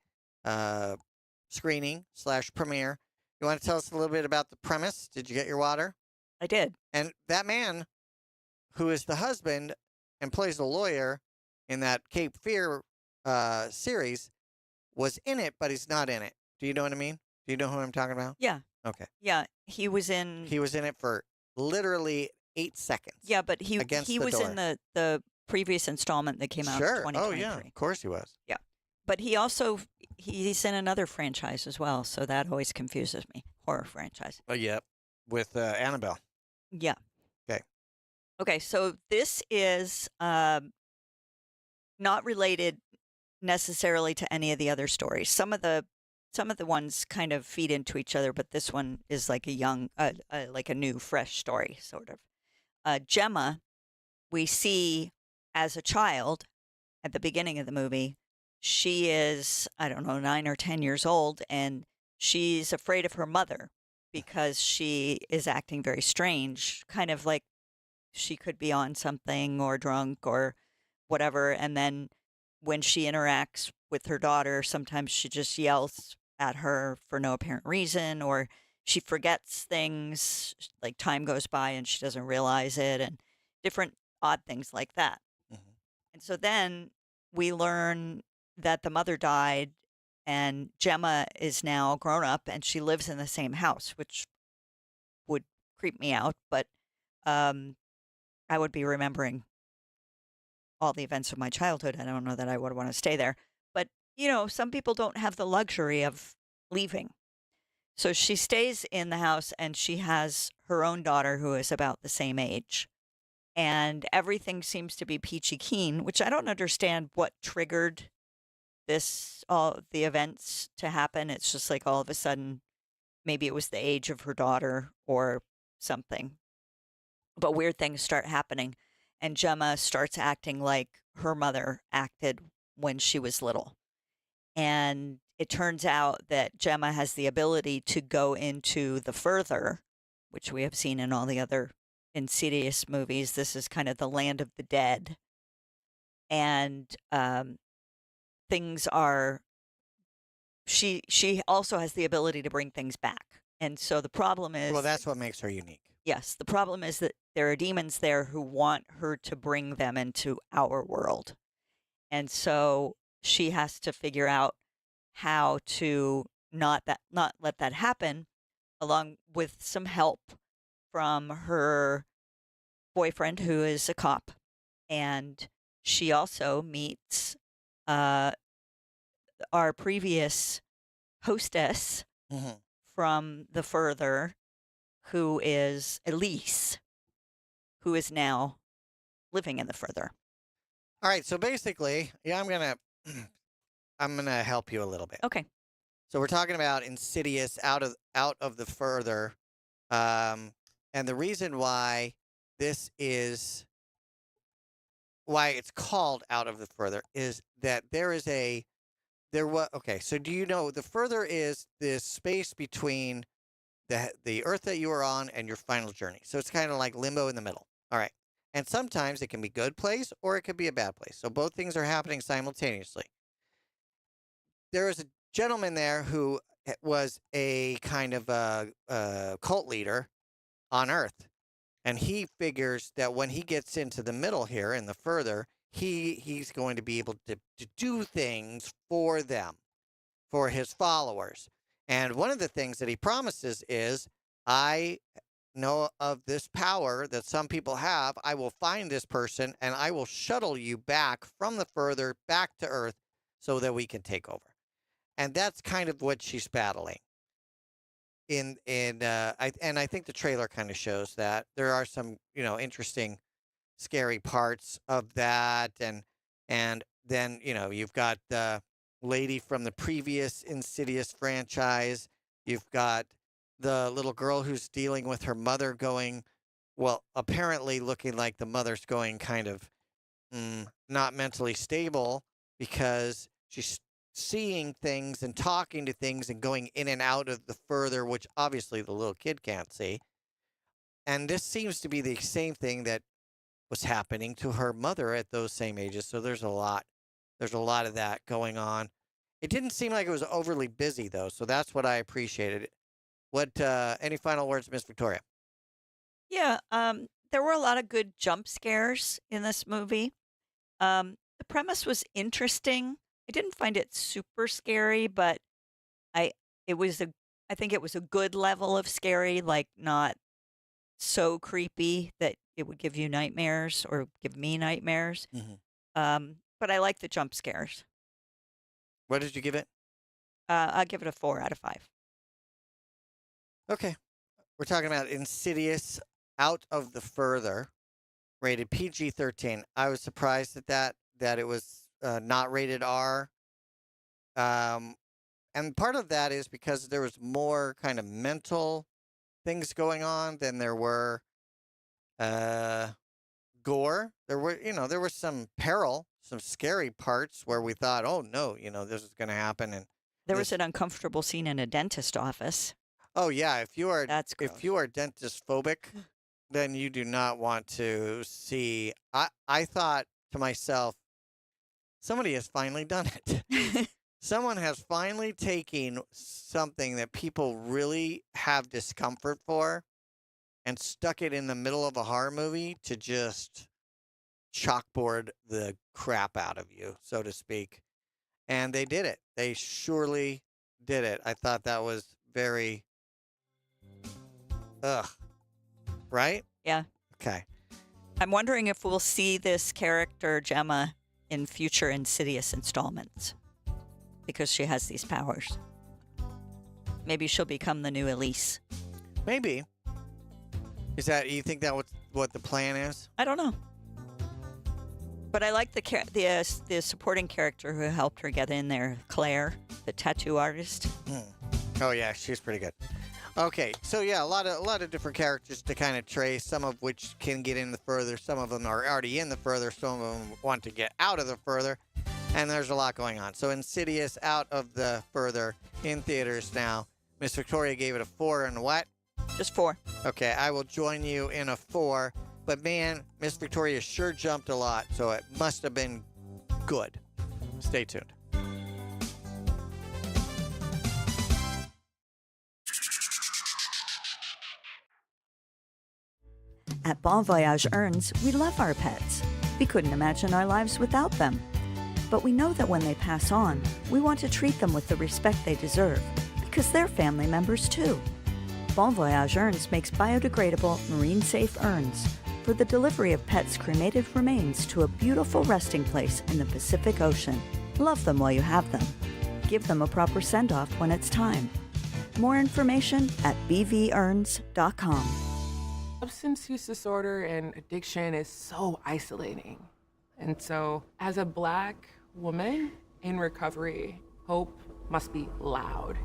Speaker 5: screening / premiere. You want to tell us a little bit about the premise? Did you get your water?
Speaker 4: I did.
Speaker 5: And that man, who is the husband and plays the lawyer in that Cape Fear series, was in it, but he's not in it. Do you know what I mean? Do you know who I'm talking about?
Speaker 4: Yeah.
Speaker 5: Okay.
Speaker 4: Yeah, he was in.
Speaker 5: He was in it for literally 8 seconds.
Speaker 4: Yeah, but he was
Speaker 5: door.
Speaker 4: in the previous installment that came out in 2023.
Speaker 5: Oh, yeah. Of course he was.
Speaker 4: Yeah. But he's in another franchise as well, so that always confuses me. Horror franchise.
Speaker 5: Oh, yeah. With Annabelle.
Speaker 4: Yeah.
Speaker 5: Okay.
Speaker 4: Okay, so this is not related necessarily to any of the other stories. Some of the ones kind of feed into each other, but this one is like like a new, fresh story, sort of. Gemma, we see as a child at the beginning of the movie. She is, 9 or 10 years old, and she's afraid of her mother because she is acting very strange, kind of like she could be on something or drunk or whatever. And then when she interacts with her daughter, sometimes she just yells at her for no apparent reason, or she forgets things, like time goes by and she doesn't realize it, and different odd things like that.
Speaker 5: Mm-hmm.
Speaker 4: And so then we learn that the mother died, and Gemma is now grown up and she lives in the same house, which would creep me out, but I would be remembering all the events of my childhood. I don't know that I would want to stay there. But, some people don't have the luxury of leaving. So she stays in the house, and she has her own daughter who is about the same age. And everything seems to be peachy keen, which I don't understand what triggered all the events to happen. It's just like all of a sudden, maybe it was the age of her daughter or something. But weird things start happening, and Gemma starts acting like her mother acted when she was little. And it turns out that Gemma has the ability to go into the further, which we have seen in all the other Insidious movies. This is kind of the land of the dead. And things are, she also has the ability to bring things back. And so the problem is...
Speaker 5: Well, that's what makes her unique.
Speaker 4: Yes, the problem is that there are demons there who want her to bring them into our world. And so she has to figure out how to not let that happen, along with some help from her boyfriend, who is a cop. And she also meets our previous hostess from the Further, who is Elise, who is now living in the Further.
Speaker 5: All right, so basically, yeah, I'm gonna help you a little bit.
Speaker 4: Okay.
Speaker 5: So we're talking about Insidious out of the Further, and the reason why this is why it's called Out of the Further is that okay. So do you know the Further is this space between the Earth that you are on and your final journey? So it's kind of like limbo in the middle. All right. And sometimes it can be a good place or it could be a bad place. So both things are happening simultaneously. There is a gentleman there who was a kind of a cult leader on Earth. And he figures that when he gets into the middle here in the Further, he's going to be able to do things for them, for his followers. And one of the things that he promises is, I know of this power that some people have. I will find this person and I will shuttle you back from the Further back to Earth so that we can take over. And that's kind of what she's battling. I think the trailer kind of shows that there are some, interesting, scary parts of that. And then, you've got the lady from the previous Insidious franchise. You've got the little girl who's dealing with her mother going, well, apparently looking like the mother's going kind of not mentally stable because she's seeing things and talking to things and going in and out of the Further, which obviously the little kid can't see. And this seems to be the same thing that was happening to her mother at those same ages. So there's a lot of that going on. It didn't seem like it was overly busy though. So that's what I appreciated. What, any final words, Miss Victoria?
Speaker 4: Yeah, there were a lot of good jump scares in this movie. The premise was interesting. I didn't find it super scary, but I think it was a good level of scary, like not so creepy that it would give you nightmares or give me nightmares. But I like the jump scares.
Speaker 5: What did you give it?
Speaker 4: I'll give it a 4 out of 5.
Speaker 5: Okay. We're talking about Insidious Out of the Further, rated PG-13. I was surprised at that it was not rated R. And part of that is because there was more kind of mental things going on than there were gore. There were some peril, some scary parts where we thought, oh no, this is going to happen. And
Speaker 4: there was an uncomfortable scene in a dentist office.
Speaker 5: Oh yeah, if you are dentist phobic, then you do not want to see. I thought to myself, somebody has finally done it. Someone has finally taken something that people really have discomfort for and stuck it in the middle of a horror movie to just chalkboard the crap out of you, so to speak. And they did it. They surely did it. I thought that was very... Ugh. Right?
Speaker 4: Yeah.
Speaker 5: Okay.
Speaker 4: I'm wondering if we'll see this character, Gemma, in future Insidious installments because she has these powers. Maybe she'll become the new Elise.
Speaker 5: Maybe. You think that what the plan is?
Speaker 4: I don't know. But I like the supporting character who helped her get in there, Claire, the tattoo artist.
Speaker 5: Oh yeah, she's pretty good. Okay, so yeah, a lot of different characters to kind of trace, some of which can get in the Further, some of them are already in the Further, some of them want to get out of the Further, and there's a lot going on. So Insidious Out of the Further in theaters now. Miss Victoria gave it a 4 and what?
Speaker 4: Just 4.
Speaker 5: Okay, I will join you in a 4, but man, Miss Victoria sure jumped a lot, so it must have been good. Stay tuned.
Speaker 4: At Bon Voyage Earns, we love our pets. We couldn't imagine our lives without them. But we know that when they pass on, we want to treat them with the respect they deserve, because they're family members too. Bon Voyage Earns makes biodegradable, marine-safe urns for the delivery of pets' cremated remains to a beautiful resting place in the Pacific Ocean. Love them while you have them. Give them a proper send-off when it's time. More information at bvorns.com.
Speaker 3: Substance use disorder and addiction is so isolating. And so, as a Black woman in recovery, hope must be loud.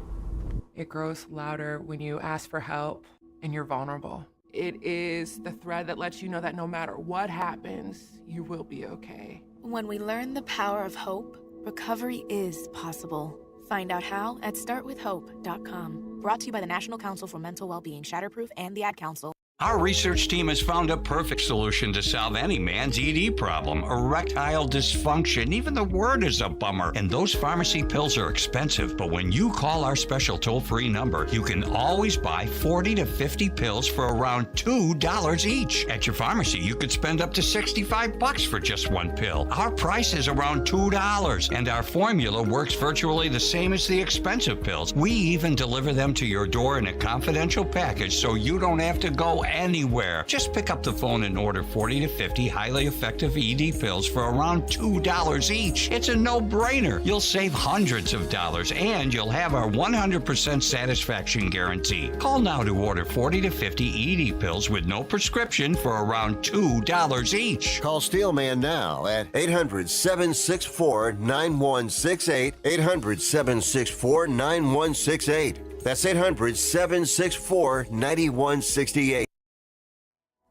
Speaker 3: It grows louder when you ask for help and you're vulnerable. It is the thread that lets you know that no matter what happens, you will be okay.
Speaker 6: When we learn the power of hope, recovery is possible. Find out how at startwithhope.com. Brought to you by the National Council for Mental Wellbeing, Shatterproof, and the Ad Council.
Speaker 23: Our research team has found a perfect solution to solve any man's ED problem, erectile dysfunction. Even the word is a bummer. And those pharmacy pills are expensive. But when you call our special toll-free number, you can always buy 40 to 50 pills for around $2 each. At your pharmacy, you could spend up to $65 for just one pill. Our price is around $2, and our formula works virtually the same as the expensive pills. We even deliver them to your door in a confidential package so you don't have to go anywhere. Just pick up the phone and order 40 to 50 highly effective ED pills for around $2 each. It's a no-brainer. You'll save hundreds of dollars, and you'll have our 100% satisfaction guarantee. Call now to order 40 to 50 ED pills with no prescription for around $2 each.
Speaker 8: Call Steelman now at 800-764-9168, 800-764-9168. That's 800-764-9168.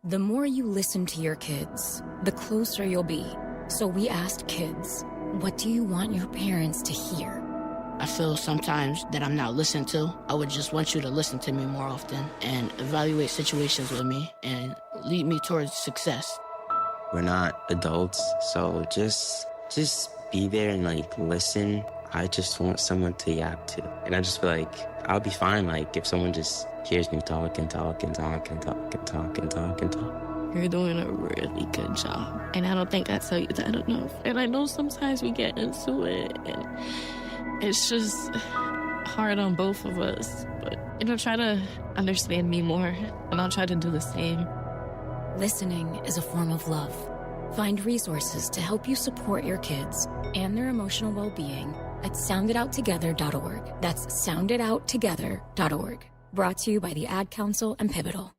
Speaker 24: The more you listen to your kids, the closer you'll be. So we asked kids, what do you want your parents to hear?
Speaker 25: I feel sometimes that I'm not listened to. I would just want you to listen to me more often and evaluate situations with me and lead me towards success.
Speaker 26: We're not adults, so just be there and listen. I just want someone to yap to. And I just feel like I'll be fine if someone just hears me talk and talk and talk and talk and talk and talk and talk.
Speaker 27: You're doing a really good job. And I don't think I tell you that enough. And I know sometimes we get into it and it's just hard on both of us. But, try to understand me more and I'll try to do the same.
Speaker 24: Listening is a form of love. Find resources to help you support your kids and their emotional well-being at sounditouttogether.org. That's sounditouttogether.org. Brought to you by the Ad Council and Pivotal.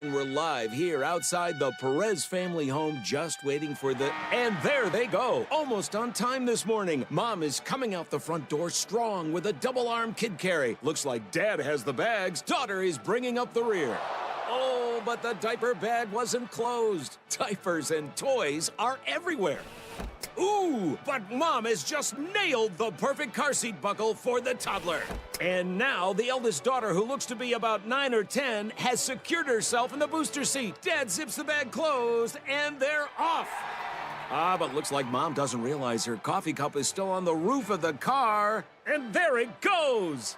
Speaker 28: We're live here outside the Perez family home, just waiting for and there they go. Almost on time this morning. Mom is coming out the front door strong with a double-arm kid carry. Looks like Dad has the bags. Daughter is bringing up the rear. Oh, but the diaper bag wasn't closed. Diapers and toys are everywhere. Ooh, but Mom has just nailed the perfect car seat buckle for the toddler. And now the eldest daughter, who looks to be about 9 or 10, has secured herself in the booster seat. Dad zips the bag closed, and they're off. But looks like Mom doesn't realize her coffee cup is still on the roof of the car. And there it goes.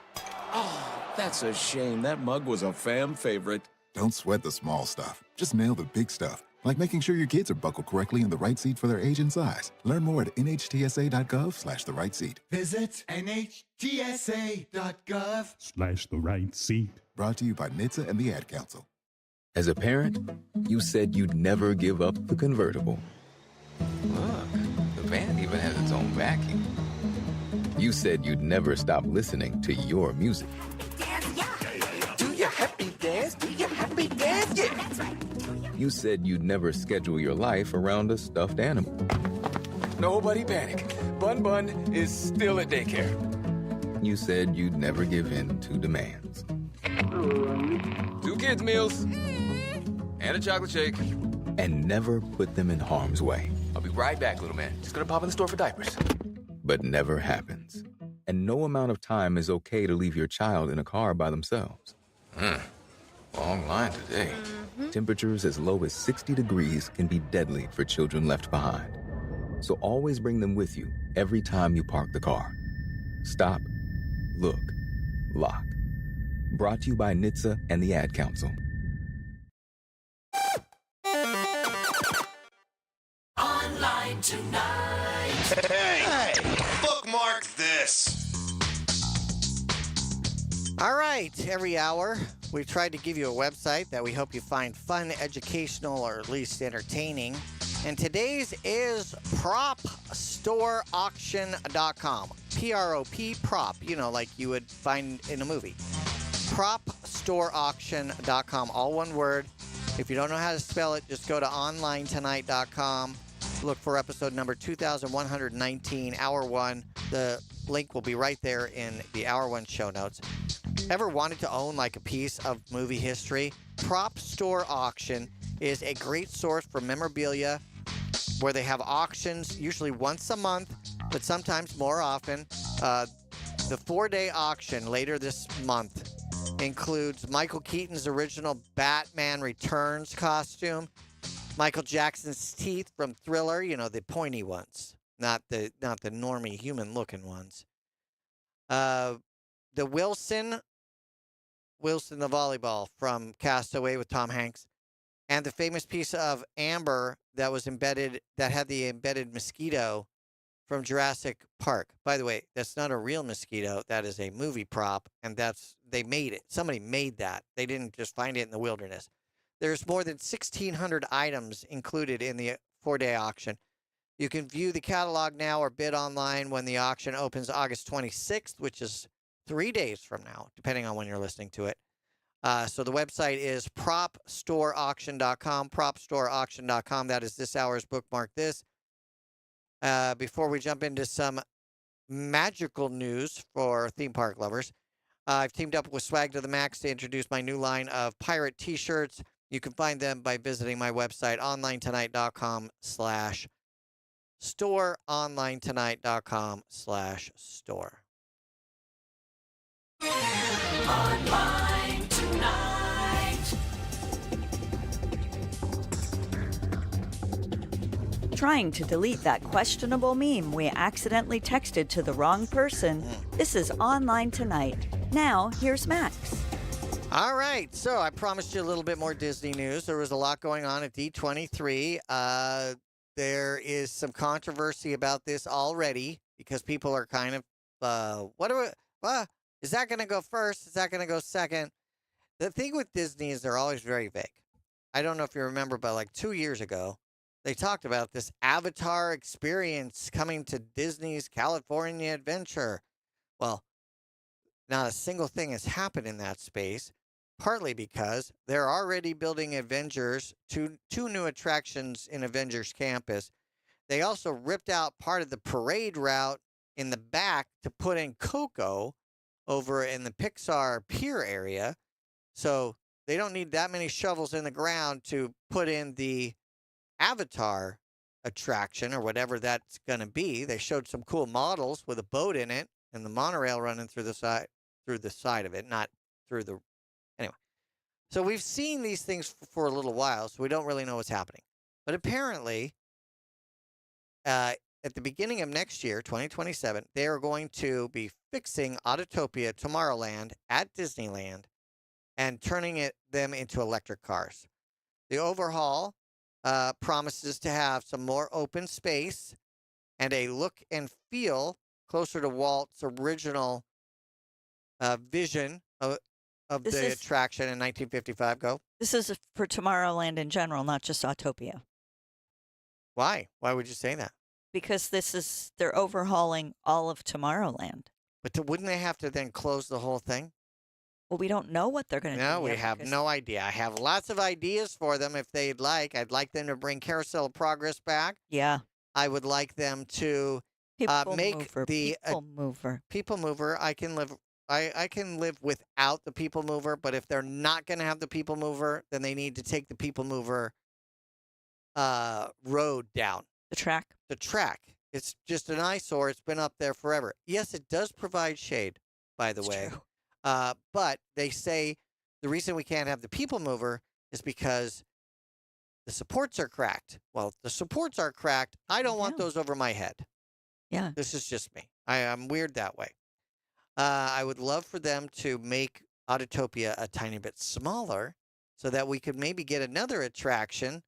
Speaker 28: Oh, that's a shame. That mug was a fam favorite.
Speaker 29: Don't sweat the small stuff. Just nail the big stuff. Like making sure your kids are buckled correctly in the right seat for their age and size. Learn more at nhtsa.gov/the right seat.
Speaker 2: Visit nhtsa.gov/the right seat.
Speaker 29: Brought to you by NHTSA and the Ad Council.
Speaker 30: As a parent, you said you'd never give up the convertible. Look, the van even has its own vacuum. You said you'd never stop listening to your music.
Speaker 2: Do your happy dance, do your happy dance, yeah. That's right.
Speaker 30: You said you'd never schedule your life around a stuffed animal.
Speaker 31: Nobody panic. Bun Bun is still at daycare.
Speaker 30: You said you'd never give in to demands.
Speaker 31: 2 kids' meals. And a chocolate shake.
Speaker 30: And never put them in harm's way.
Speaker 31: I'll be right back, little man. Just gonna pop in the store for diapers.
Speaker 30: But never happens. And no amount of time is okay to leave your child in a car by themselves.
Speaker 31: Long line today.
Speaker 30: Temperatures as low as 60 degrees can be deadly for children left behind. So always bring them with you every time you park the car. Stop, look, lock. Brought to you by NHTSA and the Ad Council.
Speaker 2: tonight.
Speaker 8: Hey, bookmark this.
Speaker 5: All right, every hour, we've tried to give you a website that we hope you find fun, educational, or at least entertaining. And today's is PropStoreAuction.com. P-R-O-P, prop, like you would find in a movie. PropStoreAuction.com, all one word. If you don't know how to spell it, just go to OnlineTonight.com. Look for episode number 2119, Hour 1. The link will be right there in the Hour 1 show notes. Ever wanted to own like a piece of movie history? Prop Store Auction is a great source for memorabilia where they have auctions usually once a month, but sometimes more often. The 4-day auction later this month includes Michael Keaton's original Batman Returns costume, Michael Jackson's teeth from Thriller, the pointy ones, not the normie human-looking ones. The Wilson the volleyball from Castaway with Tom Hanks, and the famous piece of amber that had the embedded mosquito from Jurassic Park. By the way, that's not a real mosquito. That is a movie prop, and they made it. Somebody made that. They didn't just find it in the wilderness. There's more than 1,600 items included in the 4-day auction. You can view the catalog now or bid online when the auction opens August 26th, which is 3 days from now, depending on when you're listening to it. So the website is PropStoreAuction.com, PropStoreAuction.com. That is this hour's bookmark this. Before we jump into some magical news for theme park lovers, I've teamed up with Swag to the Max to introduce my new line of pirate t-shirts. You can find them by visiting my website, OnlineTonight.com/store, OnlineTonight.com/store.
Speaker 2: Online Tonight.
Speaker 4: Trying to delete that questionable meme we accidentally texted to the wrong person. This is Online Tonight. Now, here's Max.
Speaker 5: All right, so I promised you a little bit more Disney news. There was a lot going on at D23. There is some controversy about this already because people are kind of, is that going to go first? Is that going to go second? The thing with Disney is they're always very vague. I don't know if you remember, but like 2 years ago, they talked about this Avatar experience coming to Disney's California Adventure. Well, not a single thing has happened in that space, partly because they're already building Avengers, two new attractions in Avengers Campus. They also ripped out part of the parade route in the back to put in Coco over in the Pixar Pier area. So they don't need that many shovels in the ground to put in the Avatar attraction or whatever that's going to be. They showed some cool models with a boat in it and the monorail running through the side of it, not through the... Anyway. So we've seen these things for a little while, so we don't really know what's happening. But apparently, at the beginning of next year, 2027, they are going to be fixing Autotopia Tomorrowland at Disneyland and turning them into electric cars. The overhaul promises to have some more open space and a look and feel closer to Walt's original vision of the attraction in 1955. Go.
Speaker 4: This is for Tomorrowland in general, not just Autopia.
Speaker 5: Why? Why would you say that?
Speaker 4: Because they're overhauling all of Tomorrowland.
Speaker 5: But wouldn't they have to then close the whole thing?
Speaker 4: Well, we don't know what they're going to do.
Speaker 5: No, we have no idea. I have lots of ideas for them if they'd like. I'd like them to bring Carousel of Progress back.
Speaker 4: Yeah.
Speaker 5: I would like them to make the People Mover. I can live without the People Mover, but if they're not going to have the People Mover, then they need to take the People Mover road down.
Speaker 4: The track.
Speaker 5: The track. It's just an eyesore. It's been up there forever. Yes, it does provide shade, by the way.
Speaker 4: True.
Speaker 5: But they say the reason we can't have the People Mover is because the supports are cracked. Well, the supports are cracked. I don't want those over my head.
Speaker 4: Yeah.
Speaker 5: This is just me. I'm weird that way. I would love for them to make Autotopia a tiny bit smaller so that we could maybe get another attraction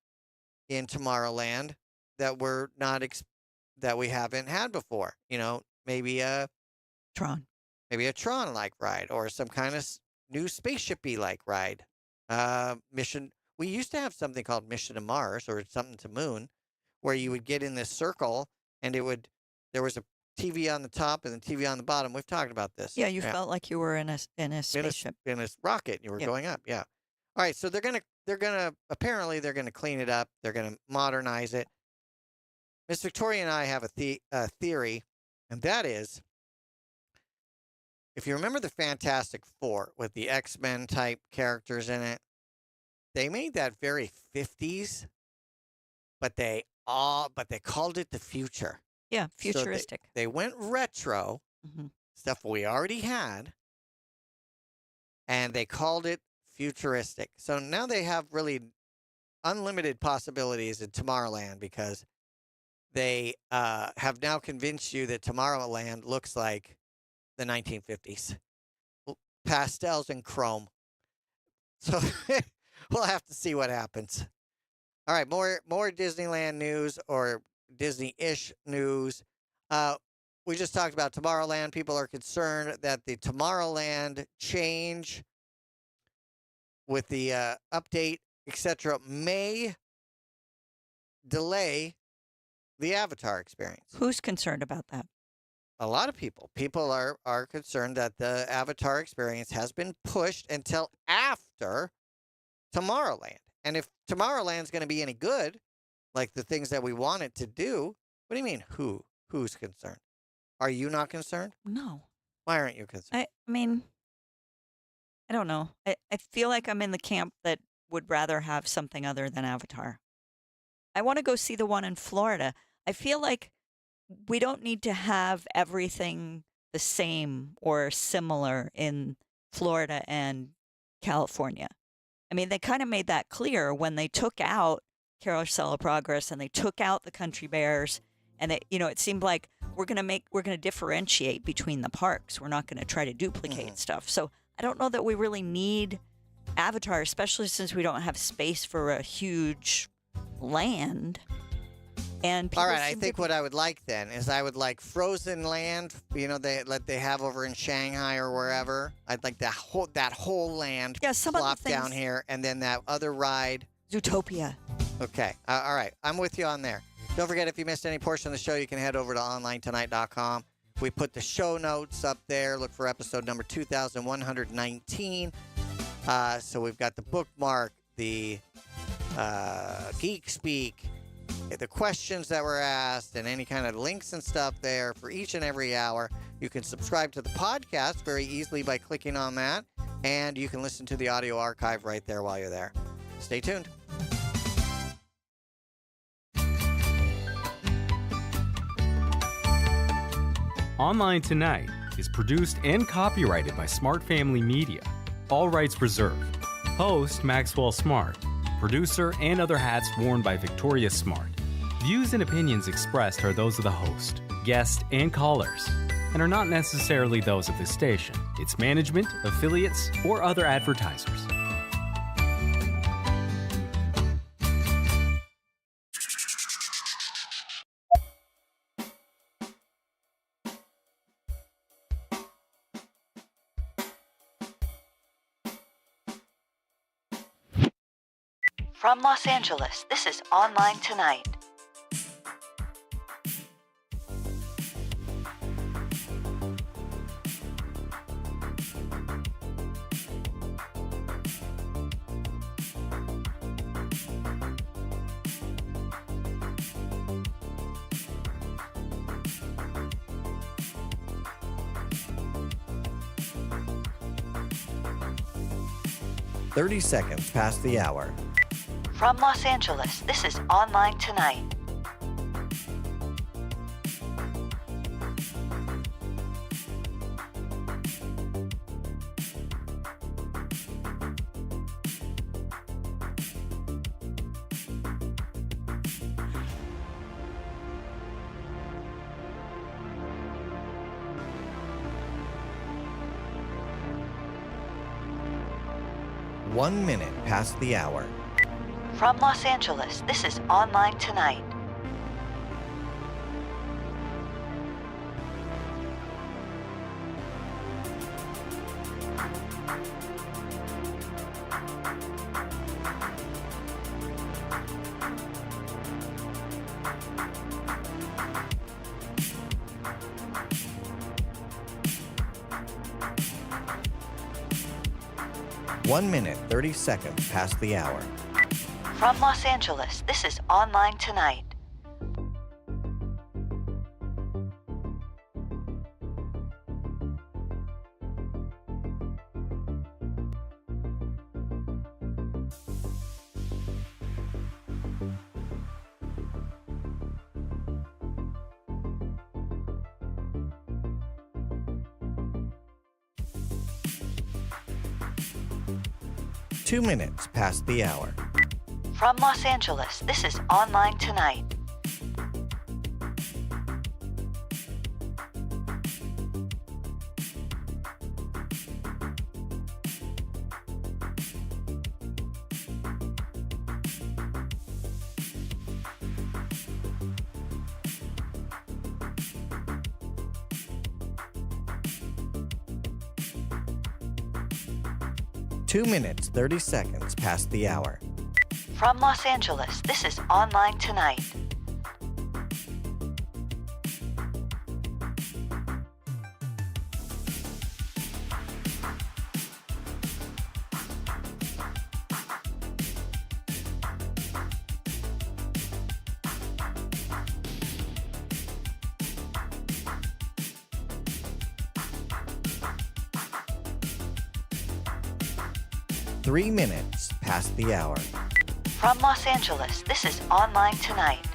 Speaker 5: in Tomorrowland that we're not that we haven't had before. You know, maybe a
Speaker 4: Tron.
Speaker 5: Maybe a Tron-like ride or some kind of new spaceship-y like ride. Mission. We used to have something called Mission to Mars or something to Moon, where you would get in this circle and there was a TV on the top and the TV on the bottom. We've talked about this.
Speaker 4: Yeah, you felt like you were in a spaceship.
Speaker 5: In a rocket. You were going up. Yeah. All right. So apparently they're gonna clean it up. They're gonna modernize it. Miss Victoria and I have a theory, and that is, if you remember the Fantastic Four with the X-Men type characters in it, they made that very 50s, but they called it the future.
Speaker 4: Yeah, futuristic.
Speaker 5: So they went retro, stuff we already had, and they called it futuristic. So now they have really unlimited possibilities in Tomorrowland because they have now convinced you that Tomorrowland looks like the 1950s. Pastels and chrome. So we'll have to see what happens. All right, more Disneyland news or Disney-ish news. We just talked about Tomorrowland. People are concerned that the Tomorrowland change with the update, etc., may delay the Avatar experience.
Speaker 4: Who's concerned about that?
Speaker 5: A lot of people. People are concerned that the Avatar experience has been pushed until after Tomorrowland. And if Tomorrowland's going to be any good, like the things that we want it to do, what do you mean who's concerned? Are you not concerned?
Speaker 4: No.
Speaker 5: Why aren't you concerned?
Speaker 4: I mean, I don't know. I feel like I'm in the camp that would rather have something other than Avatar. I want to go see the one in Florida. I feel like we don't need to have everything the same or similar in Florida and California. I mean, they kind of made that clear when they took out Carousel of Progress and they took out the Country Bears, and they, it seemed like we're going to differentiate between the parks. We're not going to try to duplicate stuff. So I don't know that we really need Avatar, especially since we don't have space for a huge land. And
Speaker 5: all right, I think what I would like then is I would like Frozen Land, they have over in Shanghai or wherever. I'd like that whole land plopped down here, and then that other ride,
Speaker 4: Zootopia.
Speaker 5: Okay, all right, I'm with you on there. Don't forget, if you missed any portion of the show, you can head over to onlinetonight.com. We put the show notes up there. Look for episode number 2119. So we've got the bookmark, the Geek Speak, the questions that were asked, and any kind of links and stuff there for each and every hour. You can subscribe to the podcast very easily by clicking on that, and you can listen to the audio archive right there while you're there. Stay tuned.
Speaker 7: Online Tonight is produced and copyrighted by Smart Family Media. All rights reserved. Host Maxwell Smart. Producer and other hats worn by Victoria Smart. Views and opinions expressed are those of the host, guest, and callers, and are not necessarily those of the station, its management, affiliates, or other advertisers.
Speaker 4: From Los Angeles, this is Online Tonight.
Speaker 5: "30 seconds past the hour.
Speaker 4: From Los Angeles, this is Online Tonight.
Speaker 5: "1 minute past the hour.
Speaker 4: From Los Angeles, this is Online Tonight.
Speaker 5: One minute, 30 seconds past the hour.
Speaker 4: From Los Angeles, this is Online Tonight.
Speaker 5: Two minutes past the hour.
Speaker 4: From Los Angeles, this is Online Tonight.
Speaker 5: Two minutes, 30 seconds past the hour.
Speaker 4: From Los Angeles, this is Online Tonight.
Speaker 5: Three minutes past the hour.
Speaker 4: From Los Angeles, this is Online Tonight.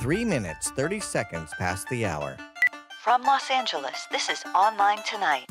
Speaker 5: Three minutes, 30 seconds past the hour.
Speaker 4: From Los Angeles, this is Online Tonight.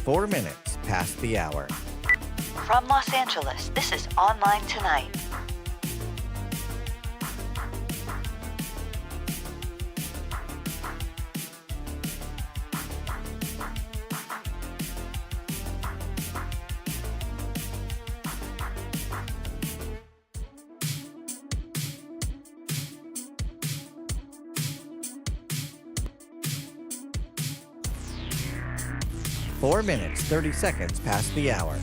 Speaker 5: Four minutes past the hour.
Speaker 4: From Los Angeles, this is Online Tonight.
Speaker 5: Four minutes, 30 seconds past the hour.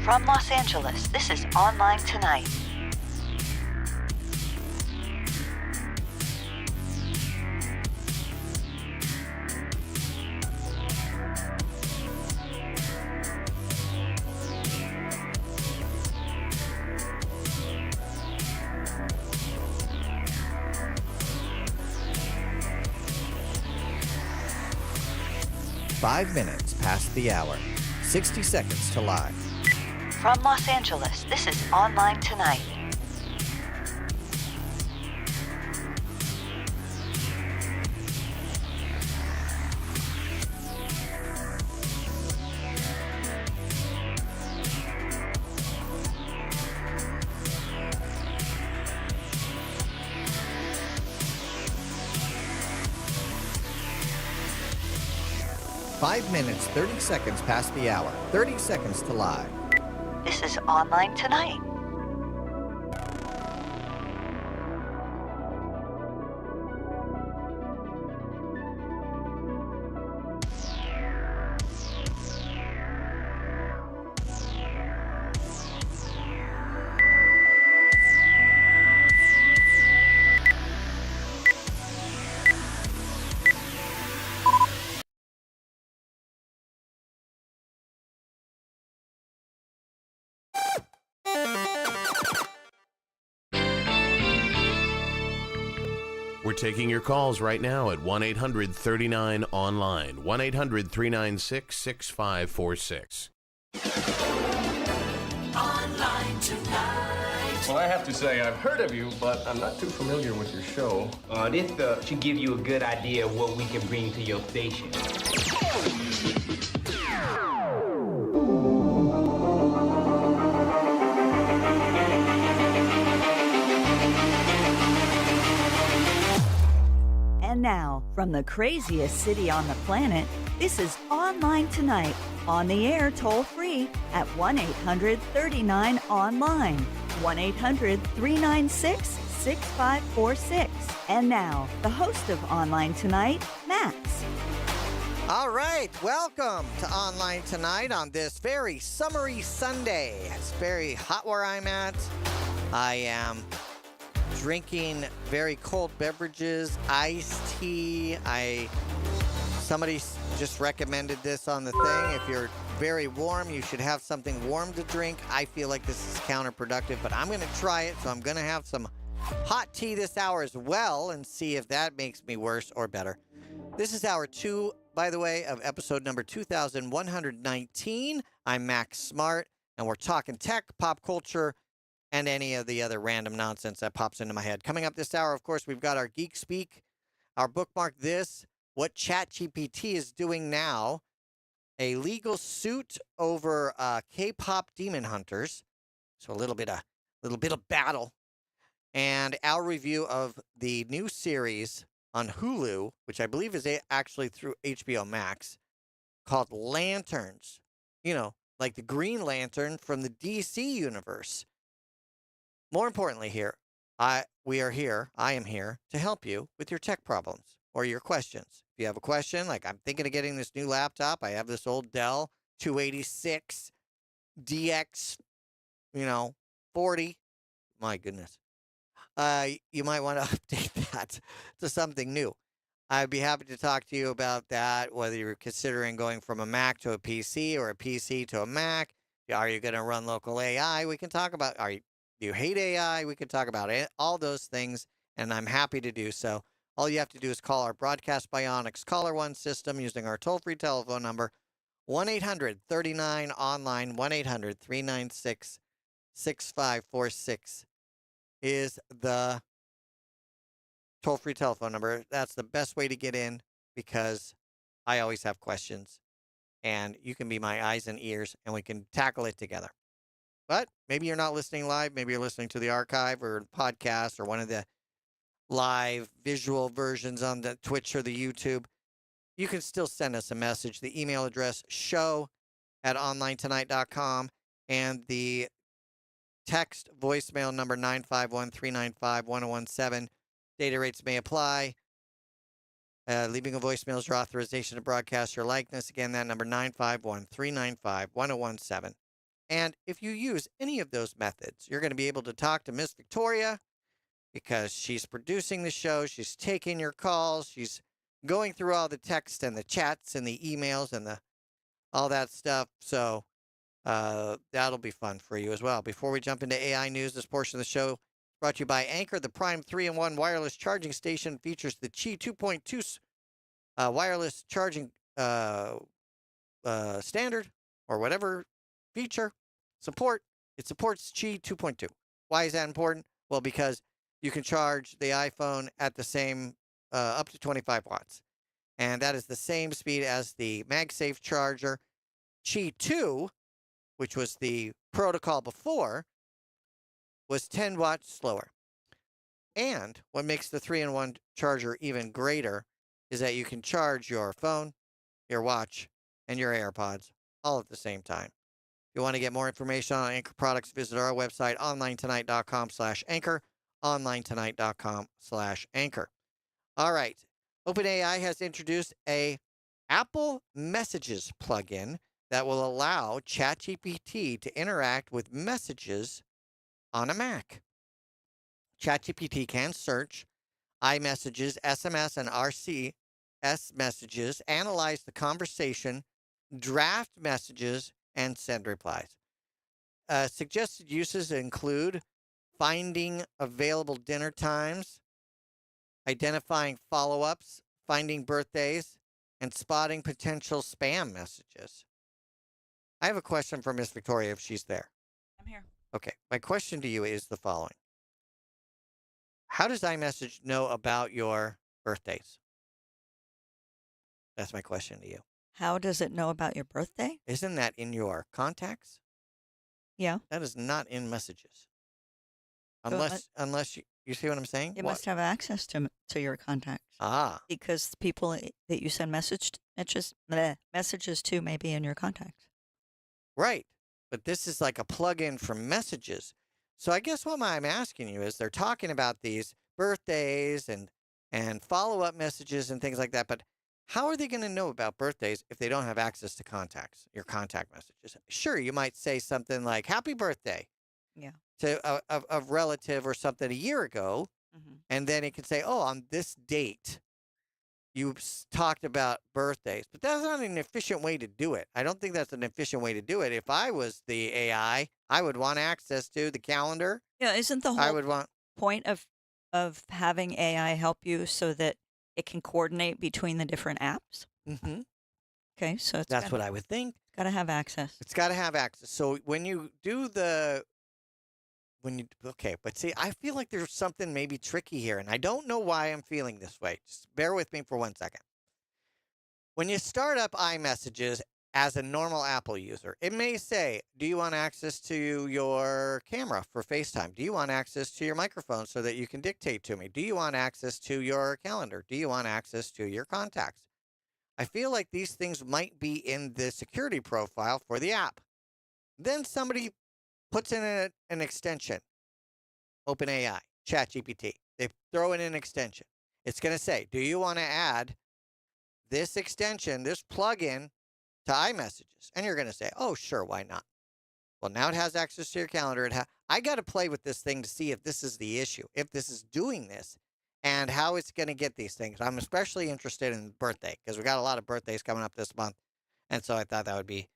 Speaker 4: From Los Angeles, this is Online Tonight.
Speaker 5: Five minutes past the hour. 60 seconds to live.
Speaker 4: From Los Angeles, this is Online Tonight.
Speaker 5: Five minutes, 30 seconds past the hour. 30 seconds to live.
Speaker 4: This is Online Tonight.
Speaker 1: We're taking your calls right now at 1-800-39-ONLINE, 1-800-396-6546.
Speaker 2: Online tonight.
Speaker 9: Well, I have to say, I've heard of you, but I'm not too familiar with your show.
Speaker 10: This should give you a good idea of what we can bring to your station.
Speaker 11: And now, from the craziest city on the planet, this is Online Tonight, on the air toll-free at 1-800-39-ONLINE, 1-800-396-6546. And now, the host of Online Tonight, Max.
Speaker 5: All right, welcome to Online Tonight on this very summery Sunday. It's very hot where I'm at. I am drinking very cold beverages, iced tea. Somebody just recommended this on the thing. If you're very warm, you should have something warm to drink. I feel like this is counterproductive, but I'm going to try it. So I'm going to have some hot tea this hour as well and see if that makes me worse or better. This is hour 2, by the way, of episode number 2119. I'm Max Smart, and we're talking tech, pop culture, and any of the other random nonsense that pops into my head. Coming up this hour, of course, we've got our Geek Speak, our Bookmark This, what ChatGPT is doing now, a legal suit over K-pop demon hunters, so a little bit of battle, and our review of the new series on Hulu, which I believe is actually through HBO Max, called Lanterns. You know, like the Green Lantern from the DC universe. More importantly I am here to help you with your tech problems or your questions. If you have a question, like I'm thinking of getting this new laptop. I have this old Dell 286 DX, 40. My goodness. You might want to update that to something new. I'd be happy to talk to you about that, whether you're considering going from a Mac to a PC or a PC to a Mac. Are you going to run local AI? We can talk about, do you hate AI? We can talk about it, all those things, and I'm happy to do so. All you have to do is call our Broadcast Bionics Caller One system using our toll-free telephone number, 1-800-39-ONLINE, 1-800-396-6546 is the toll-free telephone number. That's the best way to get in because I always have questions, and you can be my eyes and ears, and we can tackle it together. But maybe you're not listening live. Maybe you're listening to the archive or podcast or one of the live visual versions on the Twitch or the YouTube. You can still send us a message. The email address, show@onlinetonight.com, and the text voicemail number 951-395-1017. Data rates may apply. Leaving a voicemail is your authorization to broadcast your likeness. Again, that number 951-395-1017. And if you use any of those methods, you're going to be able to talk to Miss Victoria because she's producing the show. She's taking your calls. She's going through all the text and the chats and the emails and all that stuff. So that'll be fun for you as well. Before we jump into AI news, this portion of the show is brought to you by Anchor. The Prime 3-in-1 wireless charging station features the Qi 2.2 wireless charging standard or whatever feature support. It supports Qi 2.2. Why is that important? Well, because you can charge the iPhone at the same up to 25 watts. And that is the same speed as the MagSafe charger. Qi 2, which was the protocol before, was 10 watts slower. And what makes the 3-in-1 charger even greater is that you can charge your phone, your watch, and your AirPods all at the same time. If you want to get more information on Anchor products, visit our website, onlinetonight.com/anchor, onlinetonight.com/anchor. All right. OpenAI has introduced a Apple Messages plugin that will allow ChatGPT to interact with messages on a Mac. ChatGPT can search iMessages, SMS, and RCS messages, analyze the conversation, draft messages, and send replies. Suggested uses include finding available dinner times, identifying follow-ups, finding birthdays, and spotting potential spam messages. I have a question for Miss Victoria if she's there.
Speaker 4: I'm here.
Speaker 5: Okay. My question to you is the following. How does iMessage know about your birthdays? That's my question to you.
Speaker 4: How does it know about your birthday?
Speaker 5: Isn't that in your contacts?
Speaker 4: Yeah.
Speaker 5: That is not in messages.
Speaker 4: So,
Speaker 5: Unless you see what I'm saying?
Speaker 4: It
Speaker 5: What?
Speaker 4: must have access to your contacts.
Speaker 5: Ah.
Speaker 4: Because the people that you send messages to may be in your contacts.
Speaker 5: Right. But this is like a plug-in for messages. So I guess what I'm asking you is they're talking about these birthdays and follow-up messages and things like that, but how are they going to know about birthdays if they don't have access to contacts, your contact messages? Sure, you might say something like, happy birthday.
Speaker 4: Yeah.
Speaker 5: To a relative or something a year ago, and then it can say, oh, on this date, you talked about birthdays. But that's not an efficient way to do it. I don't think that's an efficient way to do it. If I was the AI, I would want access to the calendar.
Speaker 4: Yeah, isn't the whole point of having AI help you so that it can coordinate between the different apps?
Speaker 5: Mm-hmm.
Speaker 4: Okay, so
Speaker 5: that's what I would think.
Speaker 4: Got to have access.
Speaker 5: It's got to have access. So when you do okay, but see, I feel like there's something maybe tricky here, and I don't know why I'm feeling this way. Just bear with me for 1 second. When you start up iMessages as a normal Apple user, it may say, do you want access to your camera for FaceTime? Do you want access to your microphone so that you can dictate to me? Do you want access to your calendar? Do you want access to your contacts? I feel like these things might be in the security profile for the app. Then somebody puts in an extension, OpenAI, ChatGPT. They throw in an extension. It's going to say, do you want to add this extension, this plugin to iMessages? And you're going to say, oh, sure, why not? Well, now it has access to your calendar. I got to play with this thing to see if this is the issue, if this is doing this, and how it's going to get these things. I'm especially interested in birthday because we got a lot of birthdays coming up this month. And so I thought that would be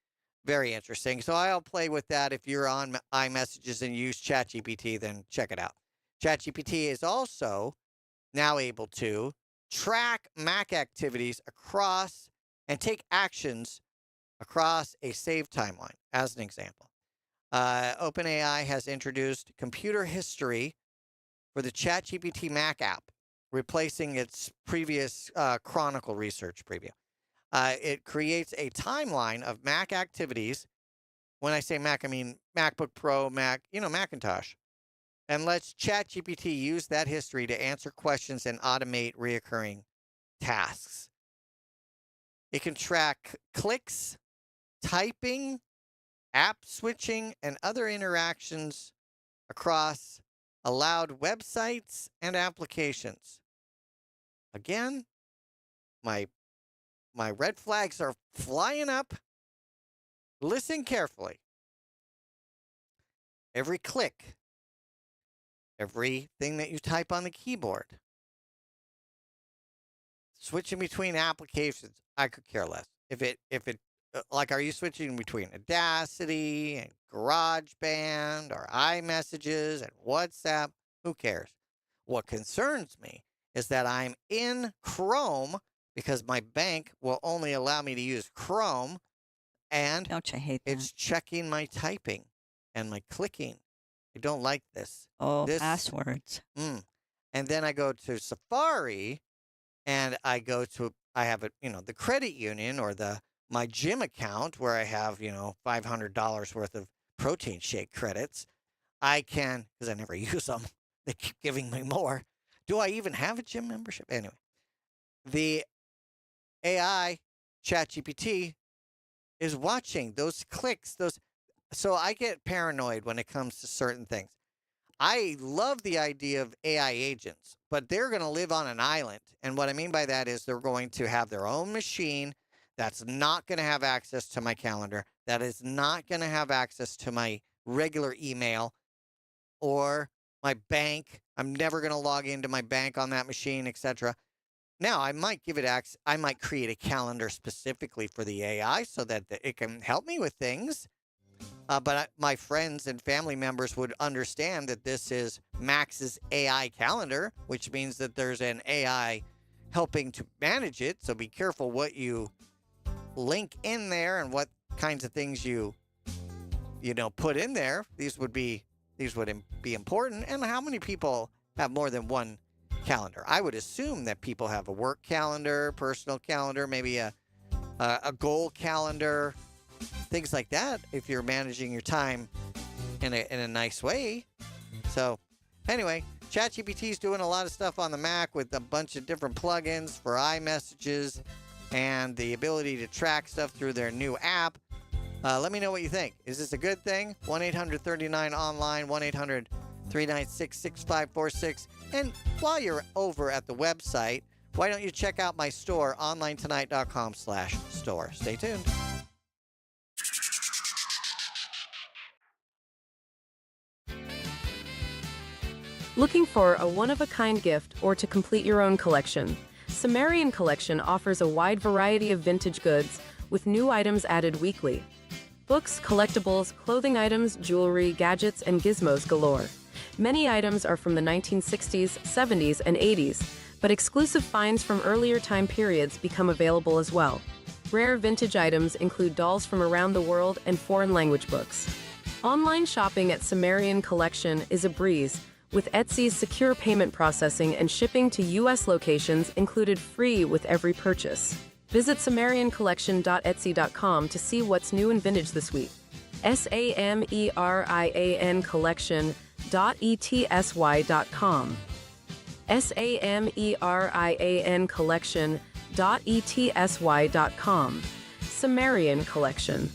Speaker 5: very interesting. So I'll play with that. If you're on iMessages and use ChatGPT, then check it out. ChatGPT is also now able to track Mac activities across and take actions across a saved timeline, as an example. OpenAI has introduced computer history for the ChatGPT Mac app, replacing its previous Chronicle research preview. It creates a timeline of Mac activities. When I say Mac, I mean MacBook Pro, Macintosh. And lets ChatGPT use that history to answer questions and automate reoccurring tasks. It can track clicks, typing, app switching, and other interactions across allowed websites and applications. Again, my red flags are flying up. Listen carefully. Every click, everything that you type on the keyboard, switching between applications, I could care less. If it like, are you switching between Audacity and GarageBand or iMessages and WhatsApp? Who cares? What concerns me is that I'm in Chrome because my bank will only allow me to use Chrome, and
Speaker 4: don't you hate that?
Speaker 5: It's checking my typing and my clicking. I don't like this.
Speaker 4: Oh, passwords.
Speaker 5: And then I go to Safari, and I have the credit union or my gym account where I have, $500 worth of protein shake credits. I can, because I never use them. They keep giving me more. Do I even have a gym membership? Anyway, the AI, ChatGPT, is watching those clicks, so I get paranoid when it comes to certain things. I love the idea of AI agents, but they're going to live on an island. And what I mean by that is they're going to have their own machine that's not going to have access to my calendar, that is not going to have access to my regular email or my bank. I'm never going to log into my bank on that machine, etc. Now, I might give it access. I might create a calendar specifically for the AI so that it can help me with things. But my friends and family members would understand that this is Max's AI calendar, which means that there's an AI helping to manage it. So be careful what you link in there and what kinds of things you put in there. These would be important. And how many people have more than one calendar? I would assume that people have a work calendar, personal calendar, maybe a goal calendar, things like that, if you're managing your time in a nice way. So anyway, ChatGPT is doing a lot of stuff on the Mac with a bunch of different plugins for iMessages and the ability to track stuff through their new app. Let me know what you think. Is this a good thing? 1-800-39-ONLINE, 1-800-396-6546. And while you're over at the website, why don't you check out my store, onlinetonight.com/store. Stay tuned.
Speaker 12: Looking for a one-of-a-kind gift or to complete your own collection? Sumerian Collection offers a wide variety of vintage goods with new items added weekly. Books, collectibles, clothing items, jewelry, gadgets, and gizmos galore. Many items are from the 1960s, 70s, and 80s, but exclusive finds from earlier time periods become available as well. Rare vintage items include dolls from around the world and foreign language books. Online shopping at Sumerian Collection is a breeze, with Etsy's secure payment processing and shipping to U.S. locations included free with every purchase. Visit SumerianCollection.etsy.com to see what's new in vintage this week. SAMERIAN Collection.etsy.com. SAMERIAN Collection.etsy.com. Sumerian Collection.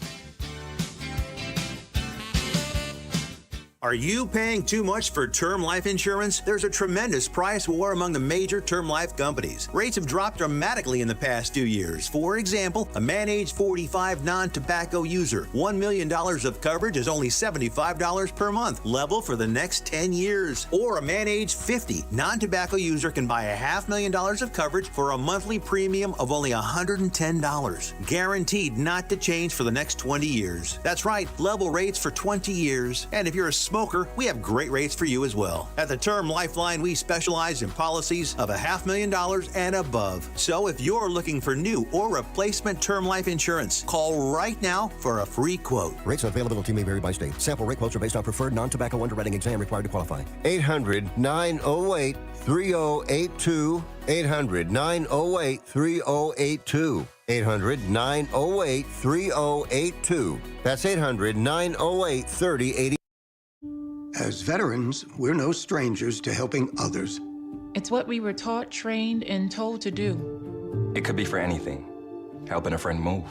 Speaker 13: Are you paying too much for term life insurance? There's a tremendous price war among the major term life companies. Rates have dropped dramatically in the past 2 years. For example, a man age 45 non-tobacco user, $1 million of coverage is only $75 per month, level for the next 10 years. Or a man age 50 non-tobacco user can buy $500,000 of coverage for a monthly premium of only $110, guaranteed not to change for the next 20 years. That's right, level rates for 20 years. And if you're a smoker, we have great rates for you as well. At the Term Lifeline, we specialize in policies of $500,000 and above. So if you're looking for new or replacement term life insurance, call right now for a free quote.
Speaker 14: Rates and availability may vary by state. Sample rate quotes are based on preferred non-tobacco underwriting exam required to qualify. 800-908-3082. 800-908-3082. 800-908-3082. That's 800-908-3082.
Speaker 15: As veterans, we're no strangers to helping others.
Speaker 16: It's what we were taught, trained, and told to do.
Speaker 17: It could be for anything. Helping a friend move.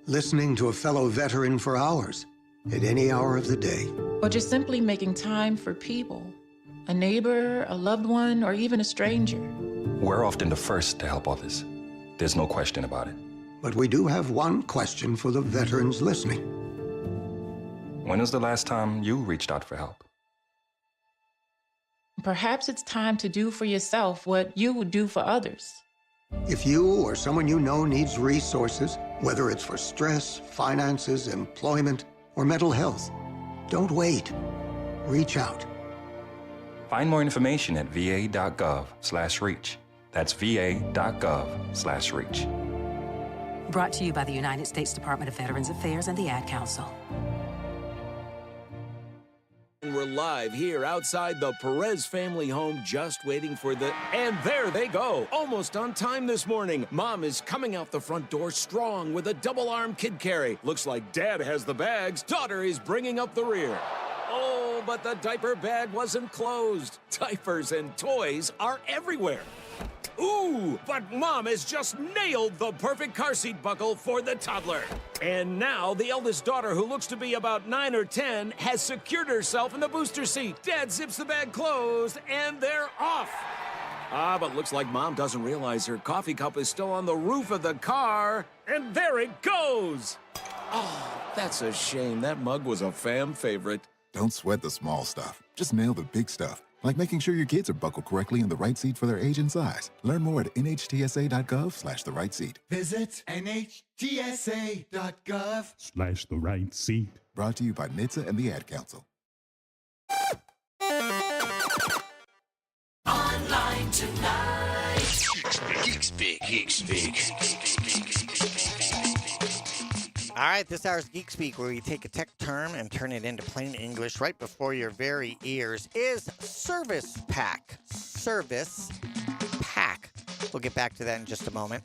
Speaker 15: Listening to a fellow veteran for hours, at any hour of the day.
Speaker 16: Or just simply making time for people. A neighbor, a loved one, or even a stranger.
Speaker 17: We're often the first to help others. There's no question about it.
Speaker 15: But we do have one question for the veterans listening.
Speaker 17: When was the last time you reached out for help?
Speaker 16: Perhaps it's time to do for yourself what you would do for others.
Speaker 15: If you or someone you know needs resources, whether it's for stress, finances, employment, or mental health, don't wait. Reach out.
Speaker 17: Find more information at va.gov/reach. That's va.gov/reach.
Speaker 18: Brought to you by the United States Department of Veterans Affairs and the Ad Council.
Speaker 28: And we're live here outside the Perez family home, just waiting for the... And there they go, almost on time this morning. Mom is coming out the front door strong with a double-arm kid carry. Looks like Dad has the bags. Daughter is bringing up the rear. Oh, but the diaper bag wasn't closed. Diapers and toys are everywhere. Ooh, but Mom has just nailed the perfect car seat buckle for the toddler. And now the eldest daughter, who looks to be about 9 or 10, has secured herself in the booster seat. Dad zips the bag closed, and they're off. But looks like Mom doesn't realize her coffee cup is still on the roof of the car. And there it goes. Oh, that's a shame. That mug was a fan favorite.
Speaker 29: Don't sweat the small stuff. Just nail the big stuff. like making sure your kids are buckled correctly in the right seat for their age and size. Learn more at nhtsa.gov/the right seat.
Speaker 2: Visit nhtsa.gov/the right seat.
Speaker 29: Brought to you by NHTSA and the Ad Council.
Speaker 2: Online tonight.
Speaker 8: Geek Speak.
Speaker 5: All right, this hour's Geek Speak, where we take a tech term and turn it into plain English right before your very ears, is Service Pack. Service Pack. We'll get back to that in just a moment.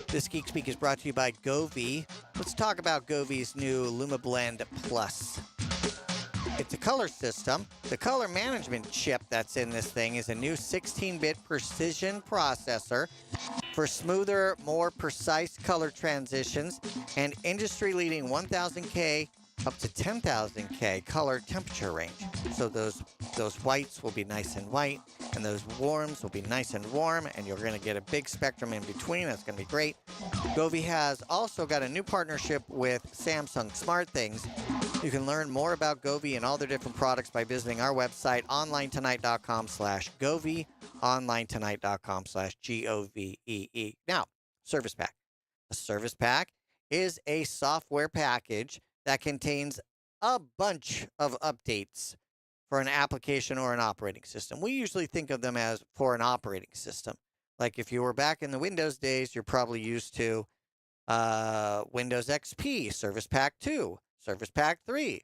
Speaker 5: This Geek Speak is brought to you by Govee. Let's talk about Govee's new LumaBlend Plus. It's a color system. The color management chip that's in this thing is a new 16-bit precision processor for smoother, more precise color transitions and industry-leading 1000K up to 10,000K color temperature range. So those whites will be nice and white, and those warms will be nice and warm, and you're going to get a big spectrum in between. That's going to be great. Govee has also got a new partnership with Samsung SmartThings. You can learn more about Govee and all their different products by visiting our website, onlinetonight.com/Govee, onlinetonight.com/GOVEE. Now, Service Pack. A Service Pack is a software package that contains a bunch of updates for an application or an operating system. We usually think of them as for an operating system. Like if you were back in the Windows days, you're probably used to Windows XP, Service Pack 2, Service Pack 3.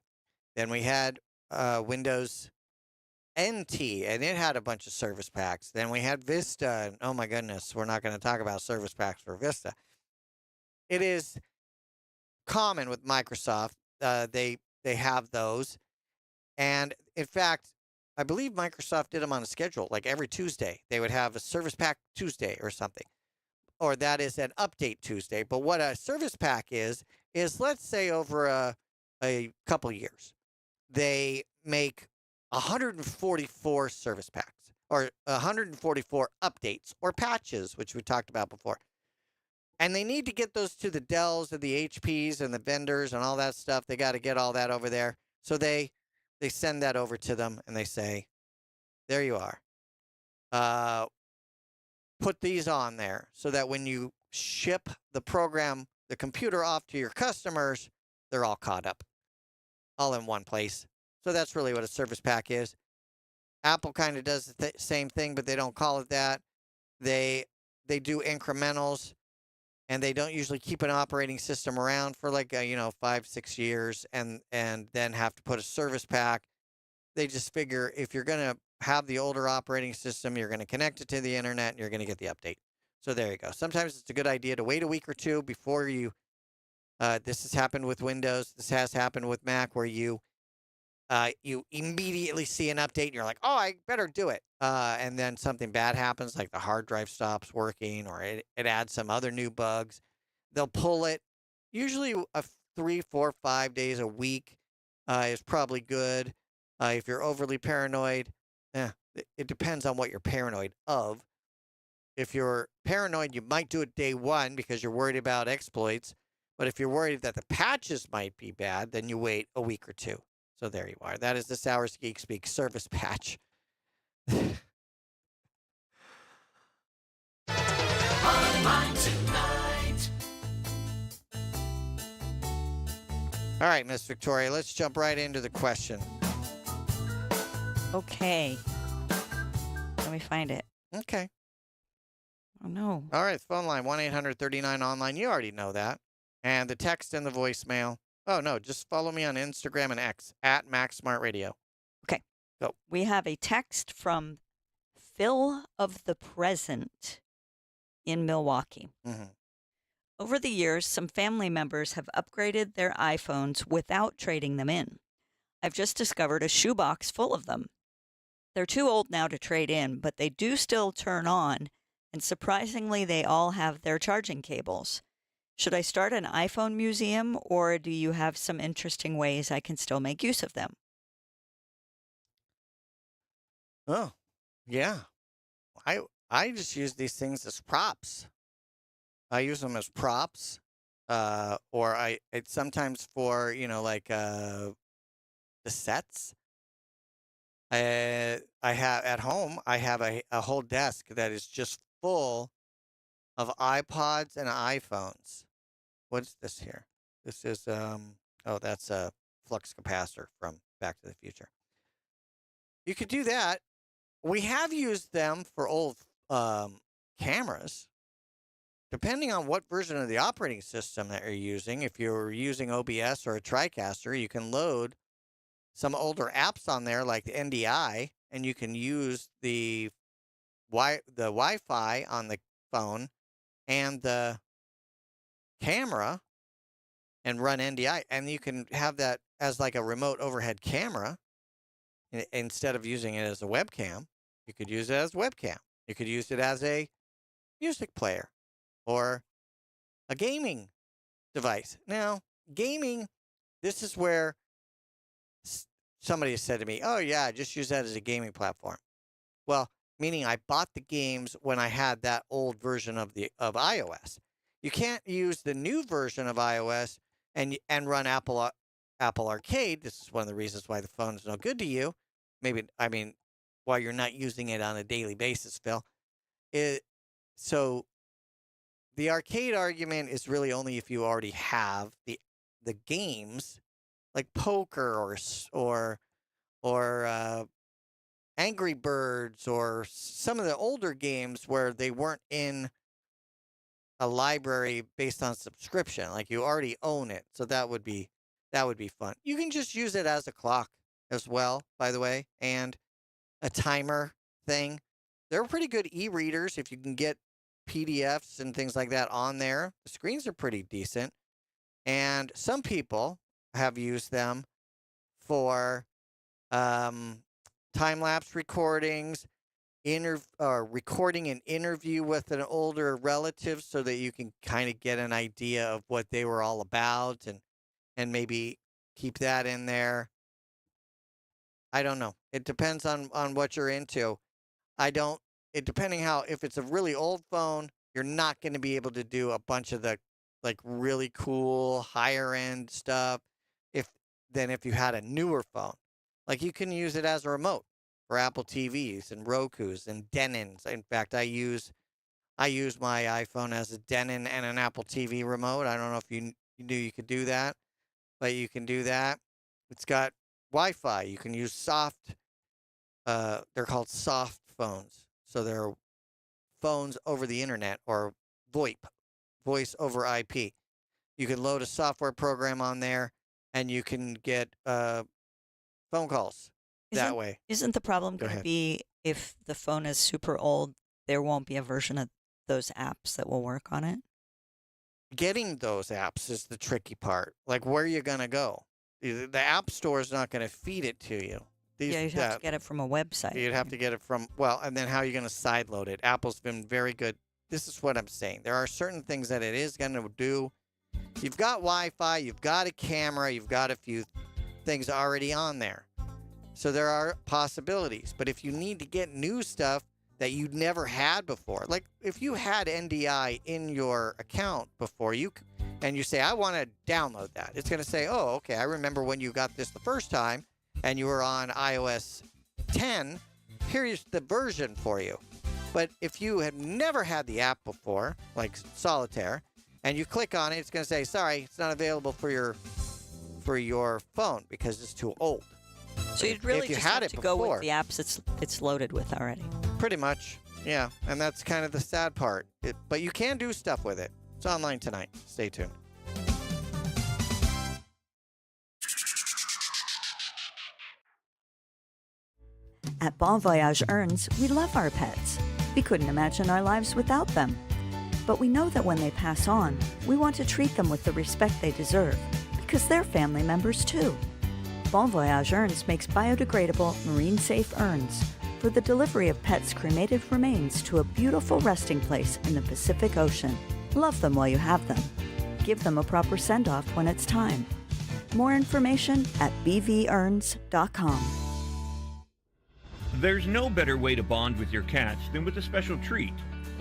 Speaker 5: Then we had Windows NT, and it had a bunch of service packs. Then we had Vista, and oh my goodness, we're not going to talk about service packs for Vista. It is common with Microsoft. They have those. And in fact, I believe Microsoft did them on a schedule. Like every Tuesday, they would have a Service Pack Tuesday or something. Or that is an Update Tuesday. But what a Service Pack is let's say over a couple years, they make 144 service packs or 144 updates or patches, which we talked about before. And they need to get those to the Dells and the HPs and the vendors and all that stuff. They got to get all that over there. So they send that over to them and they say, there you are. Put these on there so that when you ship the program, the computer off to your customers, they're all caught up, all in one place. So that's really what a service pack is. Apple kind of does the same thing, but they don't call it that. They do incrementals, and they don't usually keep an operating system around for like 5-6 years, and then have to put a service pack. They just figure if you're going to have the older operating system, you're going to connect it to the internet, and you're going to get the update. So there you go. Sometimes it's a good idea to wait a week or two before you. This has happened with Windows. This has happened with Mac, where you immediately see an update and you're like, oh, I better do it. And then something bad happens, like the hard drive stops working, or it adds some other new bugs. They'll pull it. Usually 3, 4, 5 days a week is probably good. If you're overly paranoid, it depends on what you're paranoid of. If you're paranoid, you might do it day one because you're worried about exploits. But if you're worried that the patches might be bad, then you wait a week or two. So there you are. That is this hour's Geek Speak service patch.
Speaker 2: Online tonight.
Speaker 5: All right, Miss Victoria, let's jump right into the question.
Speaker 4: Okay. Let me find it.
Speaker 5: Okay.
Speaker 4: Oh, no.
Speaker 5: All right, phone line, 1-800-39-ONLINE. You already know that. And the text and the voicemail. Oh, no, just follow me on Instagram and X, at MaxSmartRadio.
Speaker 4: Okay.
Speaker 5: Go.
Speaker 4: We have a text from Phil of the Present in Milwaukee.
Speaker 5: Mm-hmm.
Speaker 4: Over the years, some family members have upgraded their iPhones without trading them in. I've just discovered a shoebox full of them. They're too old now to trade in, but they do still turn on, and surprisingly, they all have their charging cables. Should I start an iPhone museum, or do you have some interesting ways I can still make use of them?
Speaker 5: Oh, yeah. I just use these things as props. I use them as props, or it's sometimes for, the sets. I have at home, I have a whole desk that is just full of iPods and iPhones. What's this here? This is, that's a flux capacitor from Back to the Future. You could do that. We have used them for old cameras. Depending on what version of the operating system that you're using, if you're using OBS or a TriCaster, you can load some older apps on there like the NDI, and you can use the Wi-Fi on the phone and the camera and run NDI, and you can have that as like a remote overhead camera instead of using it as a webcam. You could use it as a webcam. You could use it as a music player or a gaming device. Now, gaming, this is where somebody said to me, oh yeah, just use that as a gaming platform. Well, meaning I bought the games when I had that old version of iOS. You can't use the new version of iOS and run Apple Arcade. This is one of the reasons why the phone is no good to you. Why you're not using it on a daily basis, Phil. So the arcade argument is really only if you already have the games like poker or Angry Birds or some of the older games where they weren't in a library based on subscription. Like you already own it, so that would be fun. You can just use it as a clock as well, by the way, and a timer thing. They're pretty good e-readers if you can get PDFs and things like that on there. The screens are pretty decent, and some people have used them for time-lapse recordings, recording an interview with an older relative so that you can kind of get an idea of what they were all about and maybe keep that in there. I don't know. It depends on what you're into. If it's a really old phone, you're not going to be able to do a bunch of the like really cool higher end stuff than if you had a newer phone. Like you can use it as a remote for Apple TVs and Rokus and Denons. In fact, I use my iPhone as a Denon and an Apple TV remote. I don't know if you knew you could do that, but you can do that. It's got Wi-Fi. You can use they're called soft phones. So they're phones over the internet or VoIP, voice over IP. You can load a software program on there and you can get phone calls that way.
Speaker 4: Isn't the problem going to be if the phone is super old, there won't be a version of those apps that will work on it?
Speaker 5: Getting those apps is the tricky part. Like, where are you going to go? The App Store is not going to feed it to you.
Speaker 4: You'd have to get it from a website.
Speaker 5: You'd have to get it from, and then how are you going to sideload it? Apple's been very good. This is what I'm saying. There are certain things that it is going to do. You've got Wi-Fi, you've got a camera, you've got a few things already on there. So there are possibilities. But if you need to get new stuff that you'd never had before, like if you had NDI in your account before, and you say, I want to download that, it's going to say, oh, okay, I remember when you got this the first time and you were on iOS 10, here's the version for you. But if you had never had the app before, like Solitaire, and you click on it, it's going to say, sorry, it's not available for your phone because it's too old.
Speaker 4: So you'd really just have to go with the apps it's loaded with already.
Speaker 5: Pretty much, yeah. And that's kind of the sad part. But you can do stuff with it. It's online tonight. Stay tuned.
Speaker 11: At Bon Voyage Earns, we love our pets. We couldn't imagine our lives without them. But we know that when they pass on, we want to treat them with the respect they deserve, because they're family members too. Bon Voyage Urns makes biodegradable, marine-safe urns for the delivery of pets' cremated remains to a beautiful resting place in the Pacific Ocean. Love them while you have them. Give them a proper send-off when it's time. More information at bvurns.com.
Speaker 3: There's no better way to bond with your cats than with a special treat.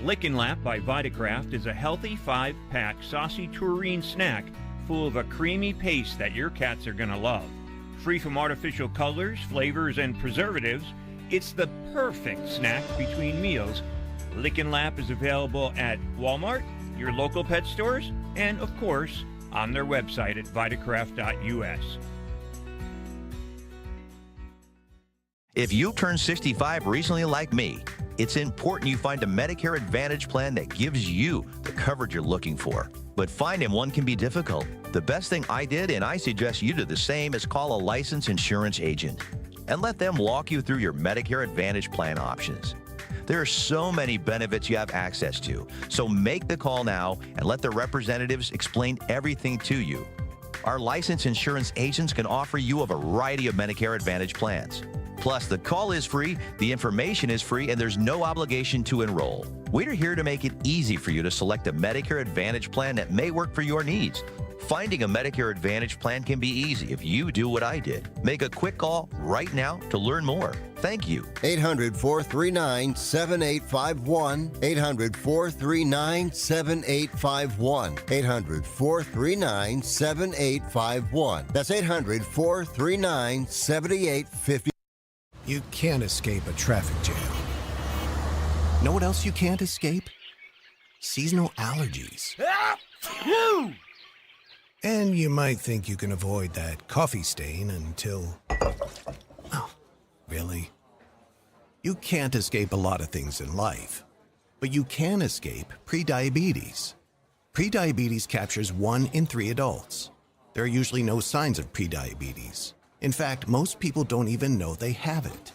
Speaker 3: Lick and Lap by Vitacraft is a healthy 5-pack saucy tureen snack full of a creamy paste that your cats are going to love. Free from artificial colors, flavors, and preservatives, it's the perfect snack between meals. Lick and Lap is available at Walmart, your local pet stores, and, of course, on their website at vitacraft.us.
Speaker 6: If you turned 65 recently like me, it's important you find a Medicare Advantage plan that gives you the coverage you're looking for. But finding one can be difficult. The best thing I did, and I suggest you do the same, is call a licensed insurance agent and let them walk you through your Medicare Advantage plan options. There are so many benefits you have access to, so make the call now and let the representatives explain everything to you. Our licensed insurance agents can offer you a variety of Medicare Advantage plans. Plus, the call is free, the information is free, and there's no obligation to enroll. We're here to make it easy for you to select a Medicare Advantage plan that may work for your needs. Finding a Medicare Advantage plan can be easy if you do what I did. Make a quick call right now to learn more. Thank you.
Speaker 14: 800-439-7851. 800-439-7851. 800-439-7851. That's 800-439-7851.
Speaker 19: You can't escape a traffic jam. Know what else you can't escape? Seasonal allergies. And you might think you can avoid that coffee stain until... Oh, really? You can't escape a lot of things in life, but you can escape prediabetes. Prediabetes captures 1 in 3 adults. There are usually no signs of prediabetes. In fact, most people don't even know they have it.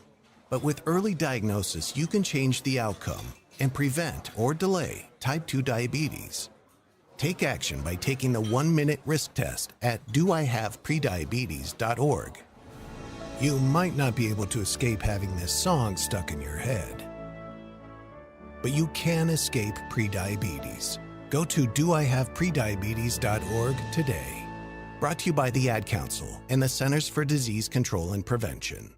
Speaker 19: But with early diagnosis, you can change the outcome and prevent or delay type 2 diabetes. Take action by taking the 1-minute risk test at doihaveprediabetes.org. You might not be able to escape having this song stuck in your head, but you can escape prediabetes. Go to doihaveprediabetes.org today. Brought to you by the Ad Council and the Centers for Disease Control and Prevention.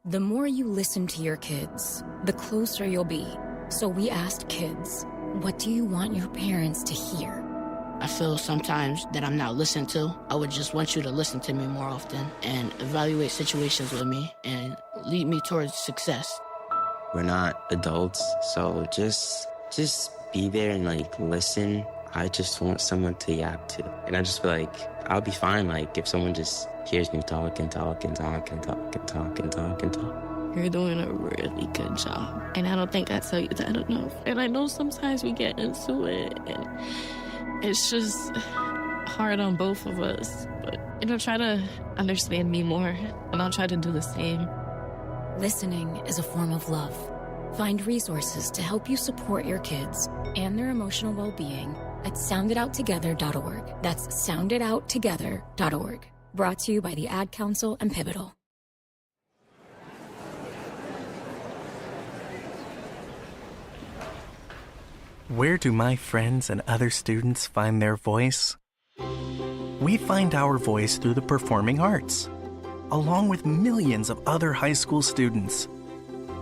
Speaker 20: The more you listen to your kids, the closer you'll be. So we asked kids, what do you want your parents to hear?
Speaker 21: I feel sometimes that I'm not listened to. I would just want you to listen to me more often and evaluate situations with me and lead me towards success.
Speaker 22: We're not adults, so just be there and listen. I just want someone to yap to. And I just feel like I'll be fine, if someone just hears me talk and talk and talk and talk and talk and talk and talk.
Speaker 23: You're doing a really good job. And I don't think I tell you that enough. And I know sometimes we get into it and it's just hard on both of us. But, try to understand me more and I'll try to do the same.
Speaker 20: Listening is a form of love. Find resources to help you support your kids and their emotional well-being at sounditouttogether.org. That's sounditouttogether.org. Brought to you by the Ad Council and Pivotal.
Speaker 24: Where do my friends and other students find their voice? We find our voice through the performing arts, along with millions of other high school students.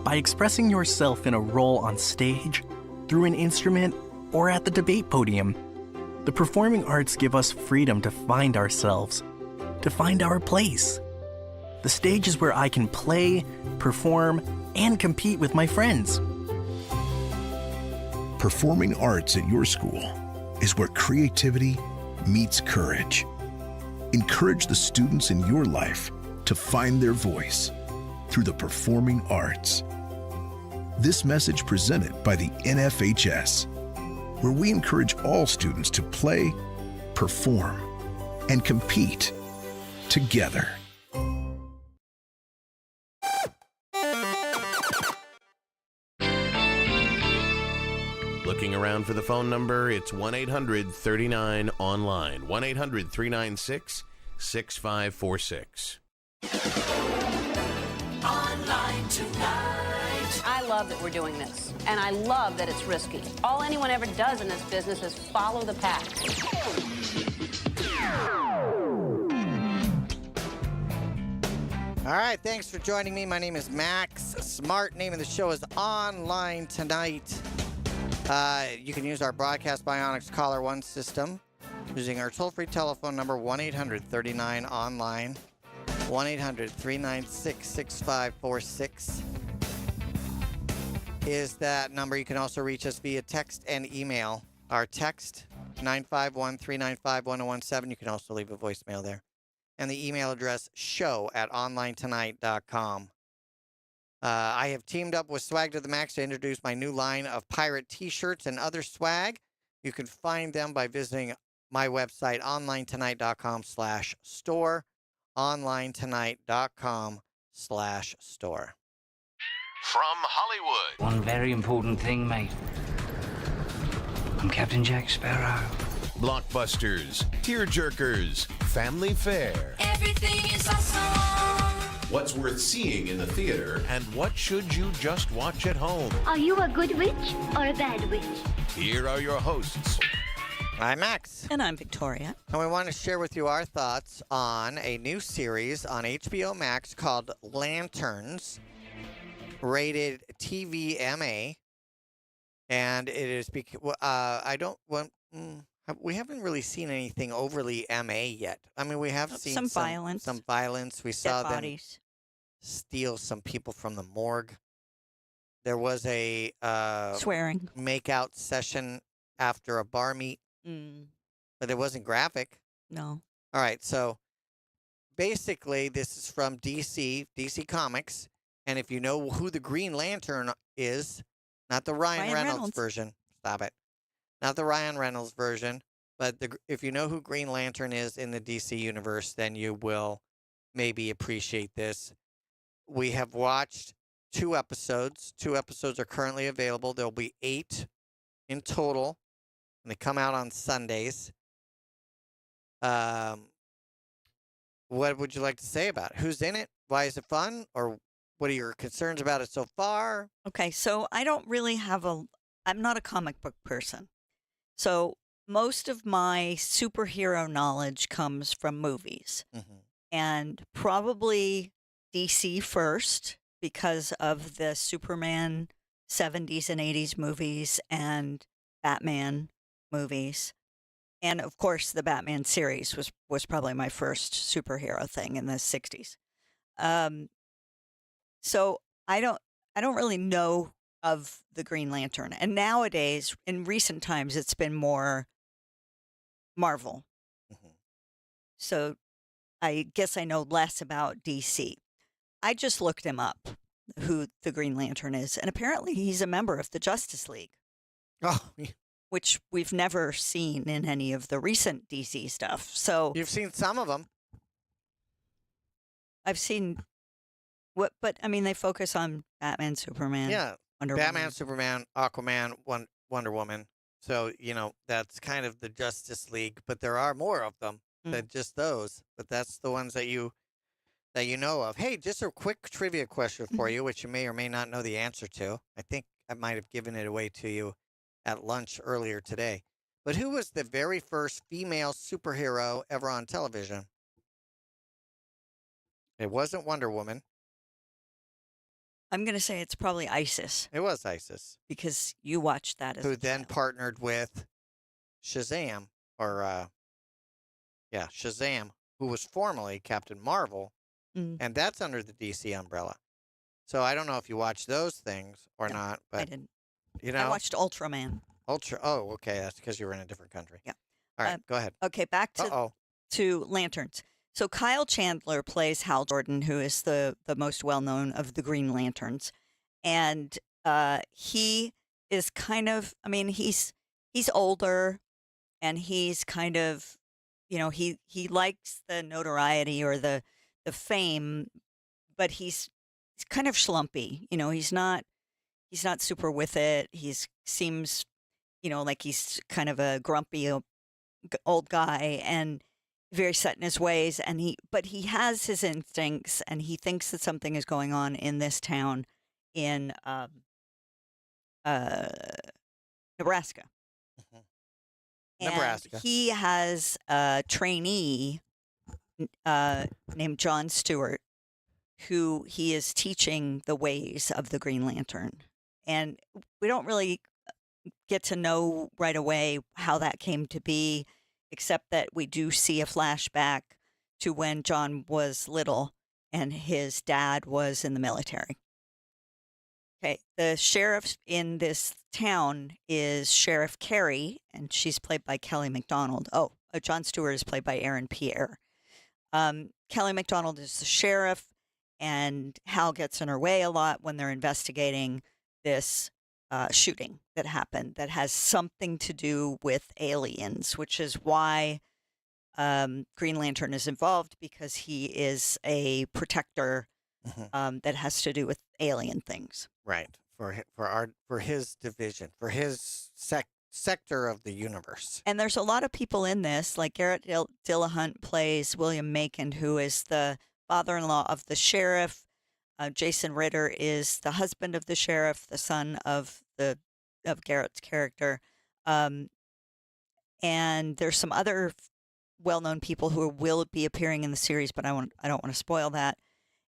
Speaker 24: By expressing yourself in a role on stage, through an instrument, or at the debate podium, the performing arts give us freedom to find ourselves, to find our place. The stage is where I can play, perform, and compete with my friends.
Speaker 25: Performing arts at your school is where creativity meets courage. Encourage the students in your life to find their voice through the performing arts. This message presented by the NFHS, where we encourage all students to play, perform, and compete together.
Speaker 1: Looking around for the phone number, it's 1-800-39-ONLINE. 1-800-396-6546.
Speaker 2: Online tonight.
Speaker 26: I love that we're doing this, and I love that it's risky. All anyone ever does in this business is follow the pack.
Speaker 5: All right, thanks for joining me. My name is Max Smart. Name of the show is Online Tonight. You can use our Broadcast Bionics Caller 1 system using our toll-free telephone number 1-800-39-ONLINE. 1-800-396-6546 is that number. You can also reach us via text and email. Our text, 951-395-1017. You can also leave a voicemail there. And the email address, show@onlinetonight.com. I have teamed up with Swag to the Max to introduce my new line of pirate t-shirts and other swag. You can find them by visiting my website, onlinetonight.com/store. onlinetonight.com/store.
Speaker 8: From Hollywood.
Speaker 7: One very important thing, mate. I'm Captain Jack Sparrow.
Speaker 1: Blockbusters, tearjerkers, family fare.
Speaker 2: Everything is awesome.
Speaker 1: What's worth seeing in the theater, and what should you just watch at home?
Speaker 9: Are you a good witch or a bad witch?
Speaker 1: Here are your hosts.
Speaker 5: I'm Max.
Speaker 4: And I'm Victoria.
Speaker 5: And we want to share with you our thoughts on a new series on HBO Max called Lanterns, rated TVMA. And it is we haven't really seen anything overly MA yet. I mean, we have seen
Speaker 4: some violence.
Speaker 5: Some violence. We saw them
Speaker 4: bodies.
Speaker 5: Steal some people from the morgue. There was a
Speaker 4: swearing
Speaker 5: makeout session after a bar meet. But it wasn't graphic.
Speaker 4: No.
Speaker 5: All right, so basically this is from DC Comics, and if you know who the Green Lantern is, not the Ryan Reynolds version. Stop it. Not the Ryan Reynolds version, but if you know who Green Lantern is in the DC universe, then you will maybe appreciate this. We have watched 2 episodes. 2 episodes are currently available. There'll be 8 in total. And they come out on Sundays. What would you like to say about it? Who's in it? Why is it fun? Or what are your concerns about it so far?
Speaker 4: Okay, so I don't really I'm not a comic book person. So most of my superhero knowledge comes from movies. And probably DC first because of the Superman 70s and 80s movies and Batman movies, and of course the Batman series was probably my first superhero thing in the 60s. So I don't really know of the Green Lantern, and nowadays in recent times it's been more Marvel. So I guess I know less about DC. I just looked him up, who the Green Lantern is, and apparently he's a member of the Justice League.
Speaker 5: Oh,
Speaker 4: which we've never seen in any of the recent DC stuff. So
Speaker 5: you've seen some of them.
Speaker 4: I've seen but I mean, they focus on Batman, Superman, Wonder
Speaker 5: Batman,
Speaker 4: Woman.
Speaker 5: Superman, Aquaman, Wonder Woman. So, that's kind of the Justice League, but there are more of them than just those. But that's the ones that you know of. Hey, just a quick trivia question for you, which you may or may not know the answer to. I think I might have given it away to you at lunch earlier today. But who was the very first female superhero ever on television? It wasn't Wonder Woman.
Speaker 4: I'm going to say it's probably Isis.
Speaker 5: It was Isis.
Speaker 4: Because you watched that as
Speaker 5: who then partnered with Shazam, Shazam, who was formerly Captain Marvel, and that's under the DC umbrella. So I don't know if you watched those things or not, but
Speaker 4: I didn't.
Speaker 5: I
Speaker 4: watched Ultraman.
Speaker 5: Oh, okay. That's because you were in a different country.
Speaker 4: Yeah.
Speaker 5: All right, go ahead.
Speaker 4: Okay, back to Lanterns. So Kyle Chandler plays Hal Jordan, who is the most well-known of the Green Lanterns. And he is kind of, he's older, and he's kind of, he likes the notoriety or the fame, but he's kind of schlumpy. He's not super with it. He seems, like he's kind of a grumpy old guy and very set in his ways. But he has his instincts, and he thinks that something is going on in this town in Nebraska.
Speaker 5: Nebraska.
Speaker 4: And he has a trainee named John Stewart, who he is teaching the ways of the Green Lantern. And we don't really get to know right away how that came to be, except that we do see a flashback to when John was little and his dad was in the military. Okay, the sheriff in this town is Sheriff Carey, and she's played by Kelly MacDonald. Oh, Jon Stewart is played by Aaron Pierre. Kelly MacDonald is the sheriff, and Hal gets in her way a lot when they're investigating this shooting that happened that has something to do with aliens, which is why Green Lantern is involved, because he is a protector that has to do with alien things.
Speaker 5: Right. For his division, for his sector of the universe.
Speaker 4: And there's a lot of people in this, like Garrett Dillahunt plays William Macon, who is the father-in-law of the sheriff. Jason Ritter is the husband of the sheriff, the son of Garrett's character. And there's some other well-known people who will be appearing in the series, but I don't want to spoil that.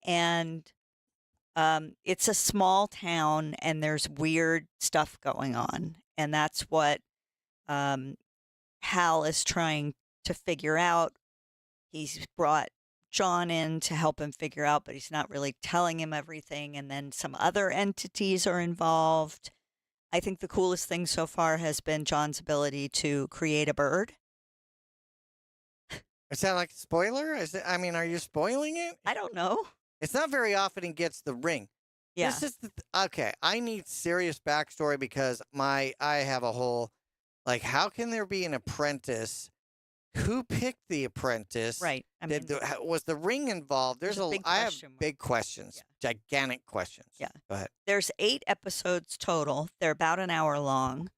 Speaker 4: And it's a small town, and there's weird stuff going on, and that's what Hal is trying to figure out. He's brought John in to help him figure out, but he's not really telling him everything, and then some other entities are involved. I think the coolest thing so far has been John's ability to create a bird.
Speaker 5: Is that like a spoiler? Are you spoiling it?
Speaker 4: I don't know.
Speaker 5: It's not very often he gets the ring.
Speaker 4: Yeah.
Speaker 5: This is okay. I need serious backstory because I have a whole, like, how can there be an apprentice? Who picked the apprentice?
Speaker 4: Right.
Speaker 5: Was the ring involved? I have big questions, gigantic questions.
Speaker 4: Yeah.
Speaker 5: Go ahead.
Speaker 4: There's 8 episodes total. They're about an hour long,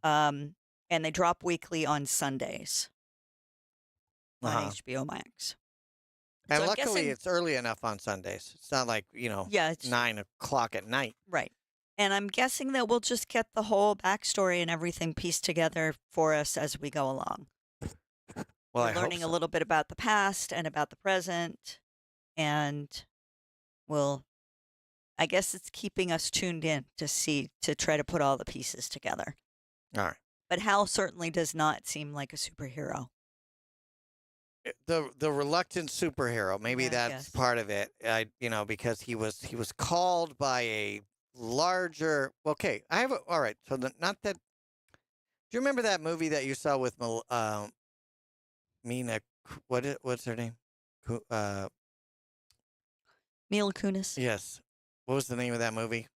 Speaker 4: and they drop weekly on Sundays on HBO Max.
Speaker 5: And
Speaker 4: So I'm
Speaker 5: luckily,
Speaker 4: guessing-
Speaker 5: it's early enough on Sundays. It's not like,
Speaker 4: it's
Speaker 5: 9 o'clock at night.
Speaker 4: Right. And I'm guessing that we'll just get the whole backstory and everything pieced together for us as we go along.
Speaker 5: Well,
Speaker 4: We're learning a little bit about the past and about the present, and I guess it's keeping us tuned in to try to put all the pieces together.
Speaker 5: All right.
Speaker 4: But Hal certainly does not seem like a superhero.
Speaker 5: The reluctant superhero, maybe that's part of it. Because he was called by a larger. Okay, all right. So not that. Do you remember that movie that you saw with Mina? What's her name?
Speaker 4: Mila Kunis.
Speaker 5: Yes. What was the name of that movie?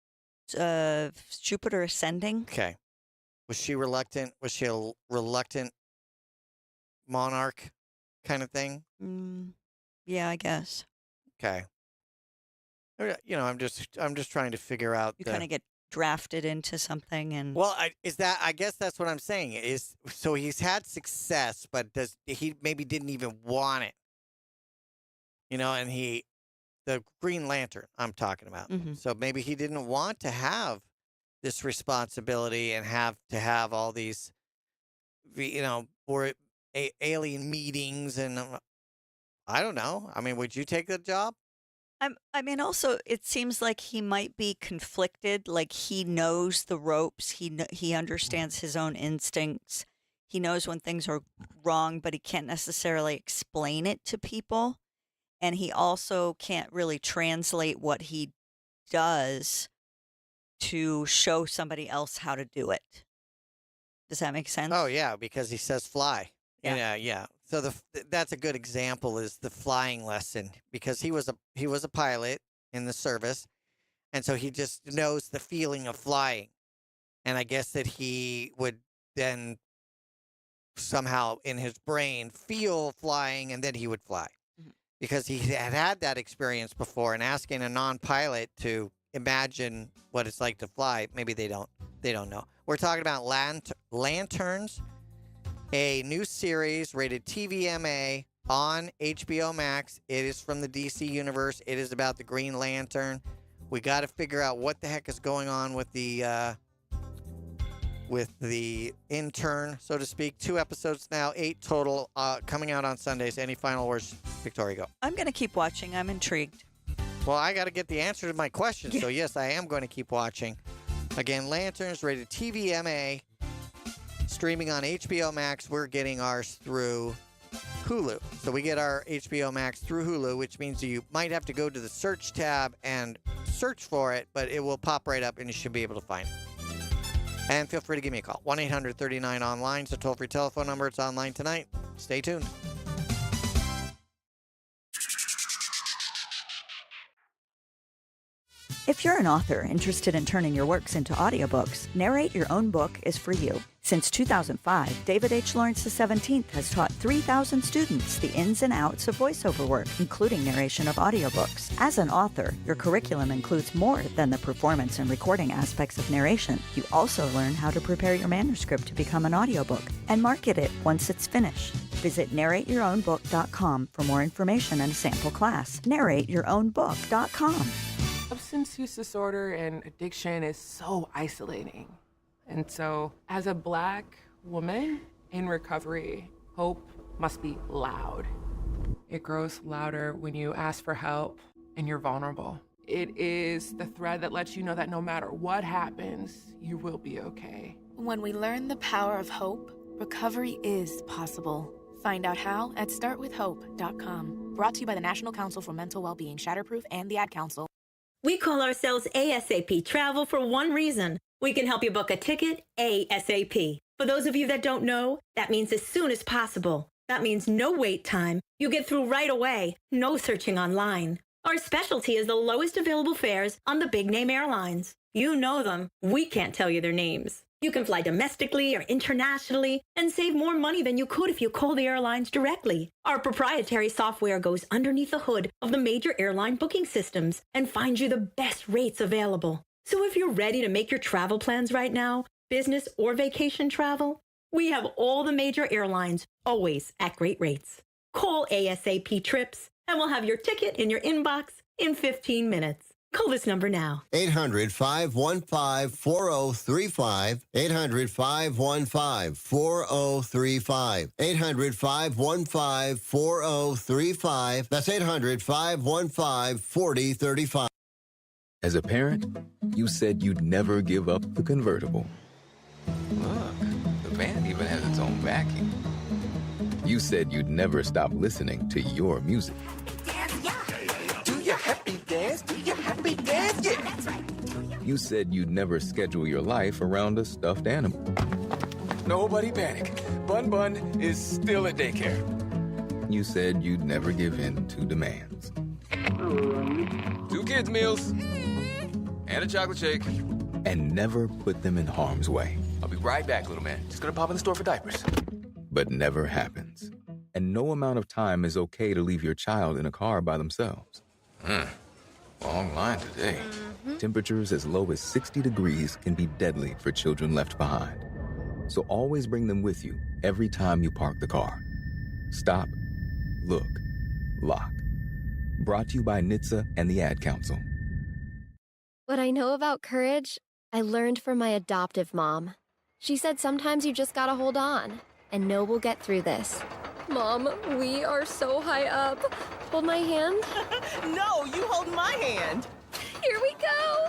Speaker 4: Jupiter Ascending.
Speaker 5: Okay. Was she reluctant? Was she a reluctant monarch kind of thing?
Speaker 4: Yeah, I guess.
Speaker 5: Okay. I'm just trying to figure out.
Speaker 4: You kind of get drafted into something, and
Speaker 5: I guess that's what I'm saying is. So he's had success, but he maybe didn't even want it. And the Green Lantern I'm talking about.
Speaker 4: Mm-hmm.
Speaker 5: So maybe he didn't want to have this responsibility and have to have all these, alien meetings, and I don't know. Would you take the job?
Speaker 4: Also, it seems like he might be conflicted. Like, he knows the ropes. He understands his own instincts. He knows when things are wrong, but he can't necessarily explain it to people. And he also can't really translate what he does to show somebody else how to do it. Does that make sense?
Speaker 5: Oh, yeah, because he says fly.
Speaker 4: Yeah.
Speaker 5: Yeah. So that's a good example is the flying lesson, because he was a pilot in the service, and so he just knows the feeling of flying. And I guess that he would then somehow in his brain feel flying, and then he would fly. Mm-hmm. Because he had that experience before, and asking a non-pilot to imagine what it's like to fly, maybe they don't know. We're talking about Lanterns, a new series rated TVMA on HBO Max. It is from the DC universe. It is about the Green Lantern. We got to figure out what the heck is going on with the intern, so to speak. 2 episodes now, 8 total, coming out on Sundays. Any final words, Victoria? Go.
Speaker 4: I'm going to keep watching. I'm intrigued.
Speaker 5: Well, I got to get the answer to my question. So yes, I am going to keep watching. Again, Lanterns rated TVMA. Streaming on HBO Max. We're getting ours through Hulu. So we get our HBO Max through Hulu, which means you might have to go to the search tab and search for it, but it will pop right up and you should be able to find it. And feel free to give me a call. 1-800-39-ONLINE. So toll-free telephone number. It's online tonight. Stay tuned.
Speaker 11: If you're an author interested in turning your works into audiobooks, Narrate Your Own Book is for you. Since 2005, David H. Lawrence XVII has taught 3,000 students the ins and outs of voiceover work, including narration of audiobooks. As an author, your curriculum includes more than the performance and recording aspects of narration. You also learn how to prepare your manuscript to become an audiobook and market it once it's finished. Visit narrateyourownbook.com for more information and a sample class. narrateyourownbook.com.
Speaker 10: Substance use disorder and addiction is so isolating. And so, as a Black woman in recovery, hope must be loud. It grows louder when you ask for help and you're vulnerable. It is the thread that lets you know that no matter what happens, you will be okay.
Speaker 12: When we learn the power of hope, recovery is possible. Find out how at startwithhope.com. Brought to you by the National Council for Mental Wellbeing, Shatterproof, and the Ad Council.
Speaker 13: We call ourselves ASAP Travel for one reason. We can help you book a ticket ASAP. For those of you that don't know, that means as soon as possible. That means no wait time. You get through right away. No searching online. Our specialty is the lowest available fares on the big name airlines. You know them. We can't tell you their names. You can fly domestically or internationally and save more money than you could if you call the airlines directly. Our proprietary software goes underneath the hood of the major airline booking systems and finds you the best rates available. So if you're ready to make your travel plans right now, business or vacation travel, we have all the major airlines, always at great rates. Call ASAP Trips and we'll have your ticket in your inbox in 15 minutes. Call this number now.
Speaker 15: 800-515-4035. 800-515-4035. 800-515-4035. That's 800-515-4035.
Speaker 16: As a parent, you said you'd never give up the convertible.
Speaker 17: Look, the van even has its own vacuum.
Speaker 16: You said you'd never stop listening to your music.
Speaker 17: Do your happy dance, do your happy dance, yeah. That's right.
Speaker 16: You said you'd never schedule your life around a stuffed animal.
Speaker 17: Nobody panic. Bun Bun is still at daycare.
Speaker 16: You said you'd never give in to demands.
Speaker 17: 2 kids' meals. And a chocolate shake.
Speaker 16: And never put them in harm's way.
Speaker 17: I'll be right back, little man. Just gonna pop in the store for diapers.
Speaker 16: But never happens. And no amount of time is okay to leave your child in a car by themselves.
Speaker 17: Long line today.
Speaker 16: Temperatures as low as 60 degrees can be deadly for children left behind. So always bring them with you every time you park the car. Stop, look, lock. Brought to you by NHTSA and the Ad Council.
Speaker 18: What I know about courage, I learned from my adoptive mom. She said sometimes you just gotta hold on and know we'll get through this. Mom, we are so high up. Hold my hand.
Speaker 27: No, you hold my hand.
Speaker 18: Here we go.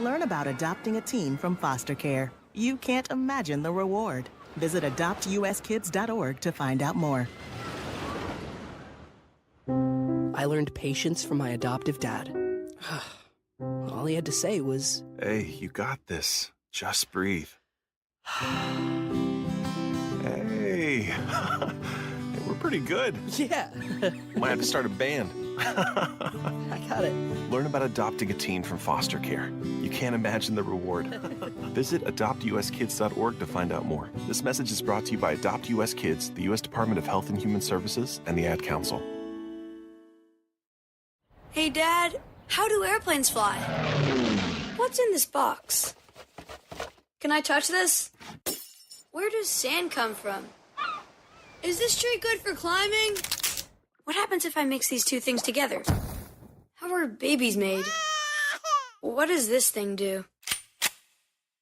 Speaker 27: Learn about adopting a teen from foster care. You can't imagine the reward. Visit adoptuskids.org to find out more.
Speaker 28: I learned patience from my adoptive dad. All he had to say was,
Speaker 30: "Hey, you got this. Just breathe." Hey, we're pretty good.
Speaker 27: Yeah.
Speaker 30: Might have to start a band.
Speaker 27: I got it.
Speaker 30: Learn about adopting a teen from foster care. You can't imagine the reward. Visit adoptuskids.org to find out more. This message is brought to you by Adopt US Kids, the U.S. Department of Health and Human Services, and the Ad Council.
Speaker 31: Hey, Dad, how do airplanes fly? What's in this box? Can I touch this? Where does sand come from? Is this tree good for climbing? What happens if I mix these two things together? How are babies made? What does this thing do?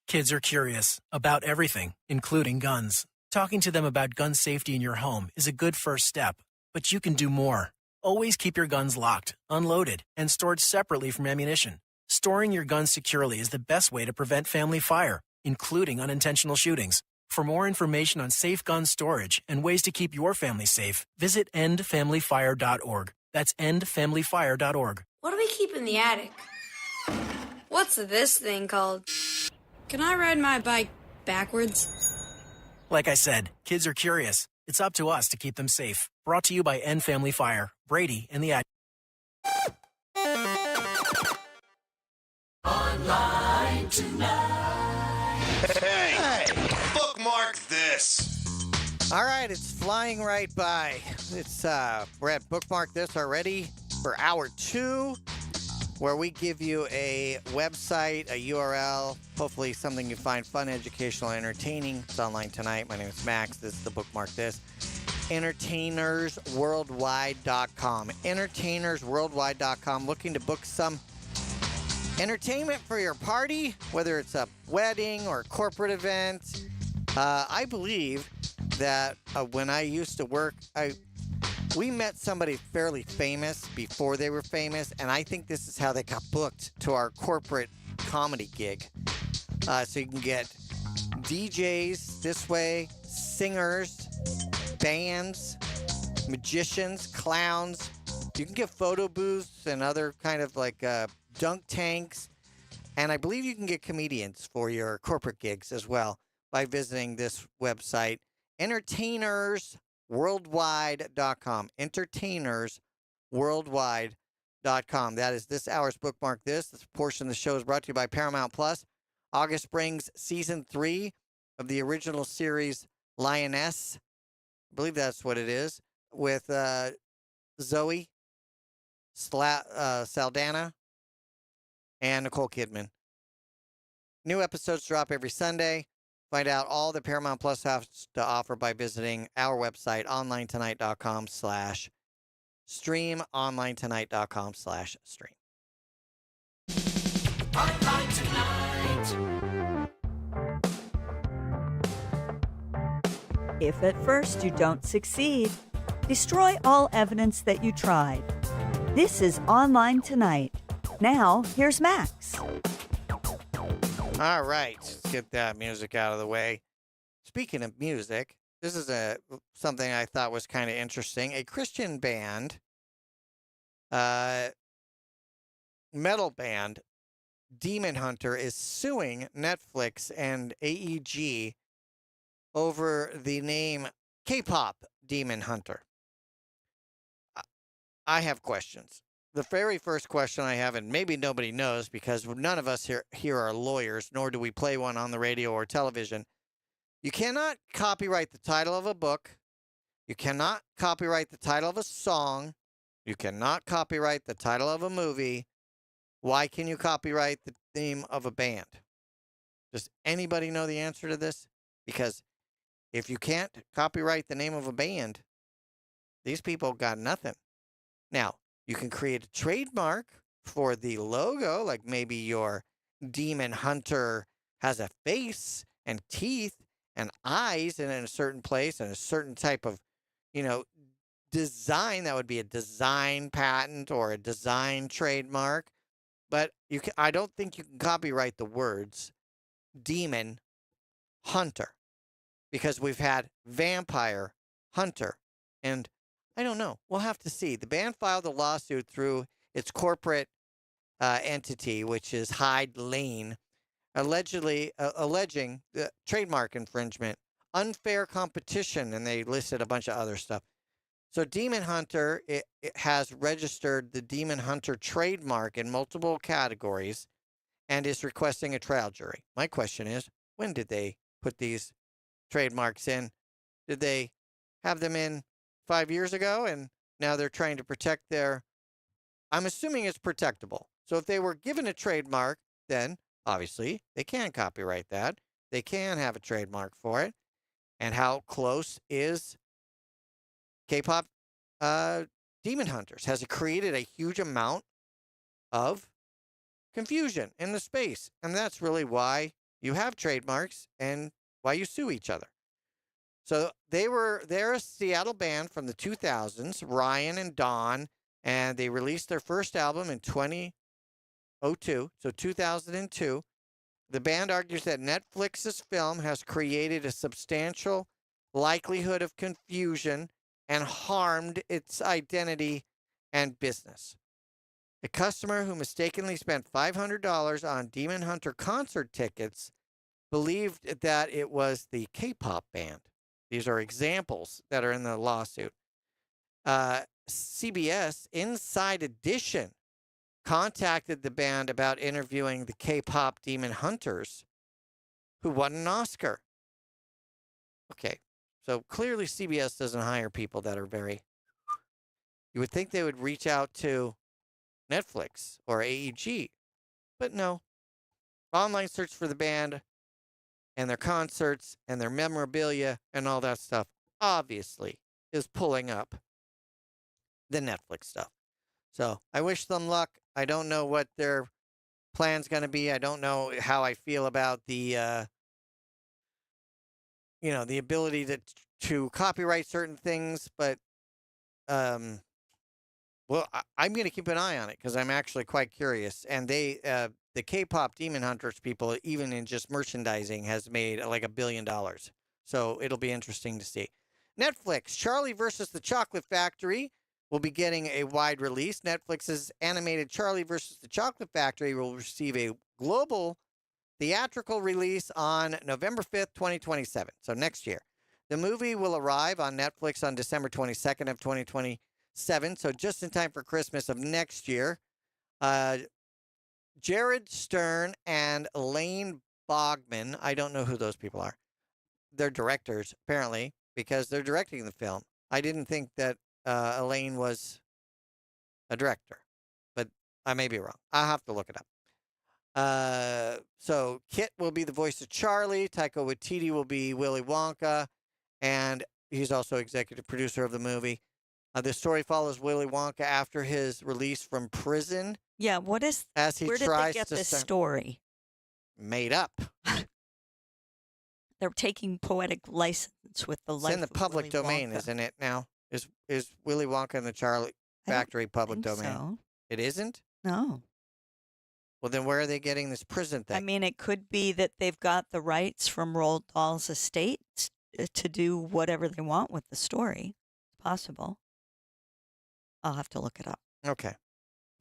Speaker 32: Kids are curious about everything, including guns. Talking to them about gun safety in your home is a good first step, but you can do more. Always keep your guns locked, unloaded, and stored separately from ammunition. Storing your guns securely is the best way to prevent family fire, including unintentional shootings. For more information on safe gun storage and ways to keep your family safe, visit endfamilyfire.org. That's endfamilyfire.org.
Speaker 31: What do we keep in the attic? What's this thing called? Can I ride my bike backwards?
Speaker 32: Like I said, kids are curious. It's up to us to keep them safe. Brought to you by End Family Fire, Brady, and the
Speaker 2: Online tonight.
Speaker 8: Hey, bookmark this.
Speaker 5: All right, it's flying right by. We're at Bookmark This already for hour 2, where we give you a website, a URL, hopefully something you find fun, educational, entertaining. It's online tonight. My name is Max. This is the Bookmark This. Entertainersworldwide.com. Entertainersworldwide.com. Looking to book some entertainment for your party, whether it's a wedding or a corporate event. I believe that when I used to work, we met somebody fairly famous before they were famous, and I think this is how they got booked to our corporate comedy gig. So you can get DJs this way, singers, bands, magicians, clowns. You can get photo booths and other kind of like dunk tanks. And I believe you can get comedians for your corporate gigs as well by visiting this website, entertainersworldwide.com. Entertainersworldwide.com. That is this hour's Bookmark This. This portion of the show is brought to you by Paramount Plus. August brings season 3 of the original series Lioness. I believe that's what it is. With Zoe Saldana and Nicole Kidman. New episodes drop every Sunday. Find out all the Paramount Plus has to offer by visiting our website, onlinetonight.com/stream, onlinetonight.com/stream.
Speaker 2: Online tonight.
Speaker 11: If at first you don't succeed, destroy all evidence that you tried. This is Online Tonight. Now, here's Max.
Speaker 5: All right, let's get that music out of the way. Speaking of music, this is something I thought was kind of interesting. A Christian band, metal band, Demon Hunter, is suing Netflix and AEG over the name K-pop Demon Hunter. I have questions. The very first question I have, and maybe nobody knows because none of us here are lawyers, nor do we play one on the radio or television. You cannot copyright the title of a book. You cannot copyright the title of a song. You cannot copyright the title of a movie. Why can you copyright the name of a band? Does anybody know the answer to this? Because if you can't copyright the name of a band, these people got nothing. Now, you can create a trademark for the logo, like maybe your Demon Hunter has a face and teeth and eyes in a certain place and a certain type of, design. That would be a design patent or a design trademark. But I don't think you can copyright the words Demon Hunter because we've had Vampire Hunter. And I don't know. We'll have to see. The band filed a lawsuit through its corporate entity, which is Hyde Lane, alleging the trademark infringement, unfair competition, and they listed a bunch of other stuff. So Demon Hunter it has registered the Demon Hunter trademark in multiple categories and is requesting a trial jury. My question is, when did they put these trademarks in? Did they have them in 5 years ago, and now they're trying to protect I'm assuming it's protectable. So if they were given a trademark, then obviously they can copyright that. They can have a trademark for it. And how close is K-pop Demon Hunters? Has it created a huge amount of confusion in the space? And that's really why you have trademarks and why you sue each other. So they're a Seattle band from the 2000s, Ryan and Dawn, and they released their first album in 2002, so 2002. The band argues that Netflix's film has created a substantial likelihood of confusion and harmed its identity and business. A customer who mistakenly spent $500 on Demon Hunter concert tickets believed that it was the K-pop band. These are examples that are in the lawsuit. CBS Inside Edition contacted the band about interviewing the K-pop Demon Hunters, who won an Oscar. Okay, so clearly CBS doesn't hire people that are very... You would think they would reach out to Netflix or AEG, but no. Online search for the band and their concerts and their memorabilia and all that stuff obviously is pulling up the Netflix stuff. So I wish them luck. I don't know what their plan's going to be. I don't know how I feel about the, the ability to copyright certain things, but, I'm going to keep an eye on it because I'm actually quite curious. And the K-pop Demon Hunters people, even in just merchandising, has made like $1 billion. So it'll be interesting to see. Netflix, Charlie versus the Chocolate Factory will be getting a wide release. Netflix's animated Charlie versus the Chocolate Factory will receive a global theatrical release on November 5th, 2027. So next year. The movie will arrive on Netflix on December 22nd of 2027. So just in time for Christmas of next year. Jared Stern and Elaine Bogman, I don't know who those people are. They're directors, apparently, because they're directing the film. I didn't think that Elaine was a director, but I may be wrong. I'll have to look it up. So Kit will be the voice of Charlie. Taika Waititi will be Willy Wonka, and he's also executive producer of the movie. The story follows Willy Wonka after his release from prison.
Speaker 4: Yeah, what is...
Speaker 5: As he
Speaker 4: where
Speaker 5: tries
Speaker 4: did they get
Speaker 5: to
Speaker 4: this
Speaker 5: start-
Speaker 4: story?
Speaker 5: Made up.
Speaker 4: They're taking poetic license with the
Speaker 5: It's
Speaker 4: life
Speaker 5: in the
Speaker 4: of
Speaker 5: public
Speaker 4: Willy
Speaker 5: domain,
Speaker 4: Wonka.
Speaker 5: isn't it now? Is Willy Wonka and the Charlie Factory public
Speaker 4: think
Speaker 5: domain?
Speaker 4: so.
Speaker 5: It isn't?
Speaker 4: No.
Speaker 5: Well, then where are they getting this prison thing?
Speaker 4: I mean, it could be that they've got the rights from Roald Dahl's estate to do whatever they want with the story. It's possible. I'll have to look it up.
Speaker 5: Okay.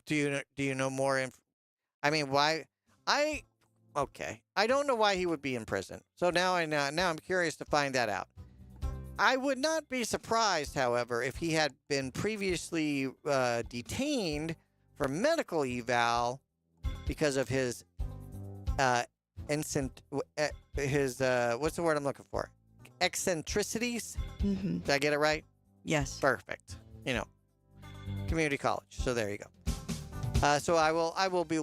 Speaker 5: Do you know more? I mean, why? Okay. I don't know why he would be in prison. So now I'm curious to find that out. I would not be surprised, however, if he had been previously detained for medical eval because of his what's the word I'm looking for? Eccentricities?
Speaker 4: Mm-hmm.
Speaker 5: Did I get it right?
Speaker 4: Yes.
Speaker 5: Perfect. Community college. So there you go. So I will be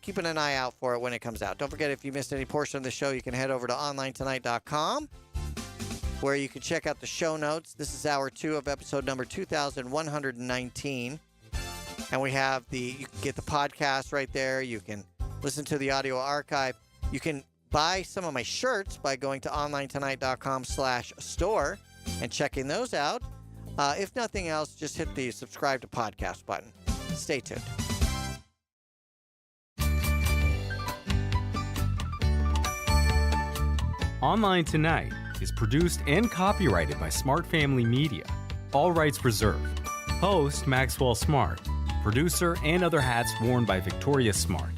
Speaker 5: keeping an eye out for it when it comes out. Don't forget, if you missed any portion of the show, you can head over to onlinetonight.com where you can check out the show notes. This is hour 2 of episode number 2119. And we have you can get the podcast right there. You can listen to the audio archive. You can buy some of my shirts by going to onlinetonight.com/store and checking those out. If nothing else, just hit the subscribe to podcast button. Stay tuned.
Speaker 3: Online Tonight is produced and copyrighted by Smart Family Media. All rights reserved. Host Maxwell Smart. Producer and other hats worn by Victoria Smart.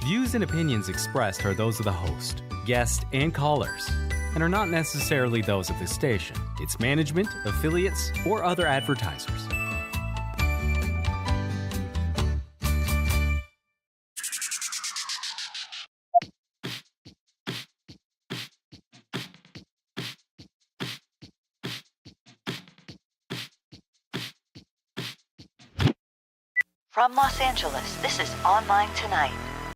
Speaker 3: Views and opinions expressed are those of the host, guest, and callers, and are not necessarily those of the station, its management, affiliates, or other advertisers.
Speaker 11: From Los Angeles, this is Online Tonight.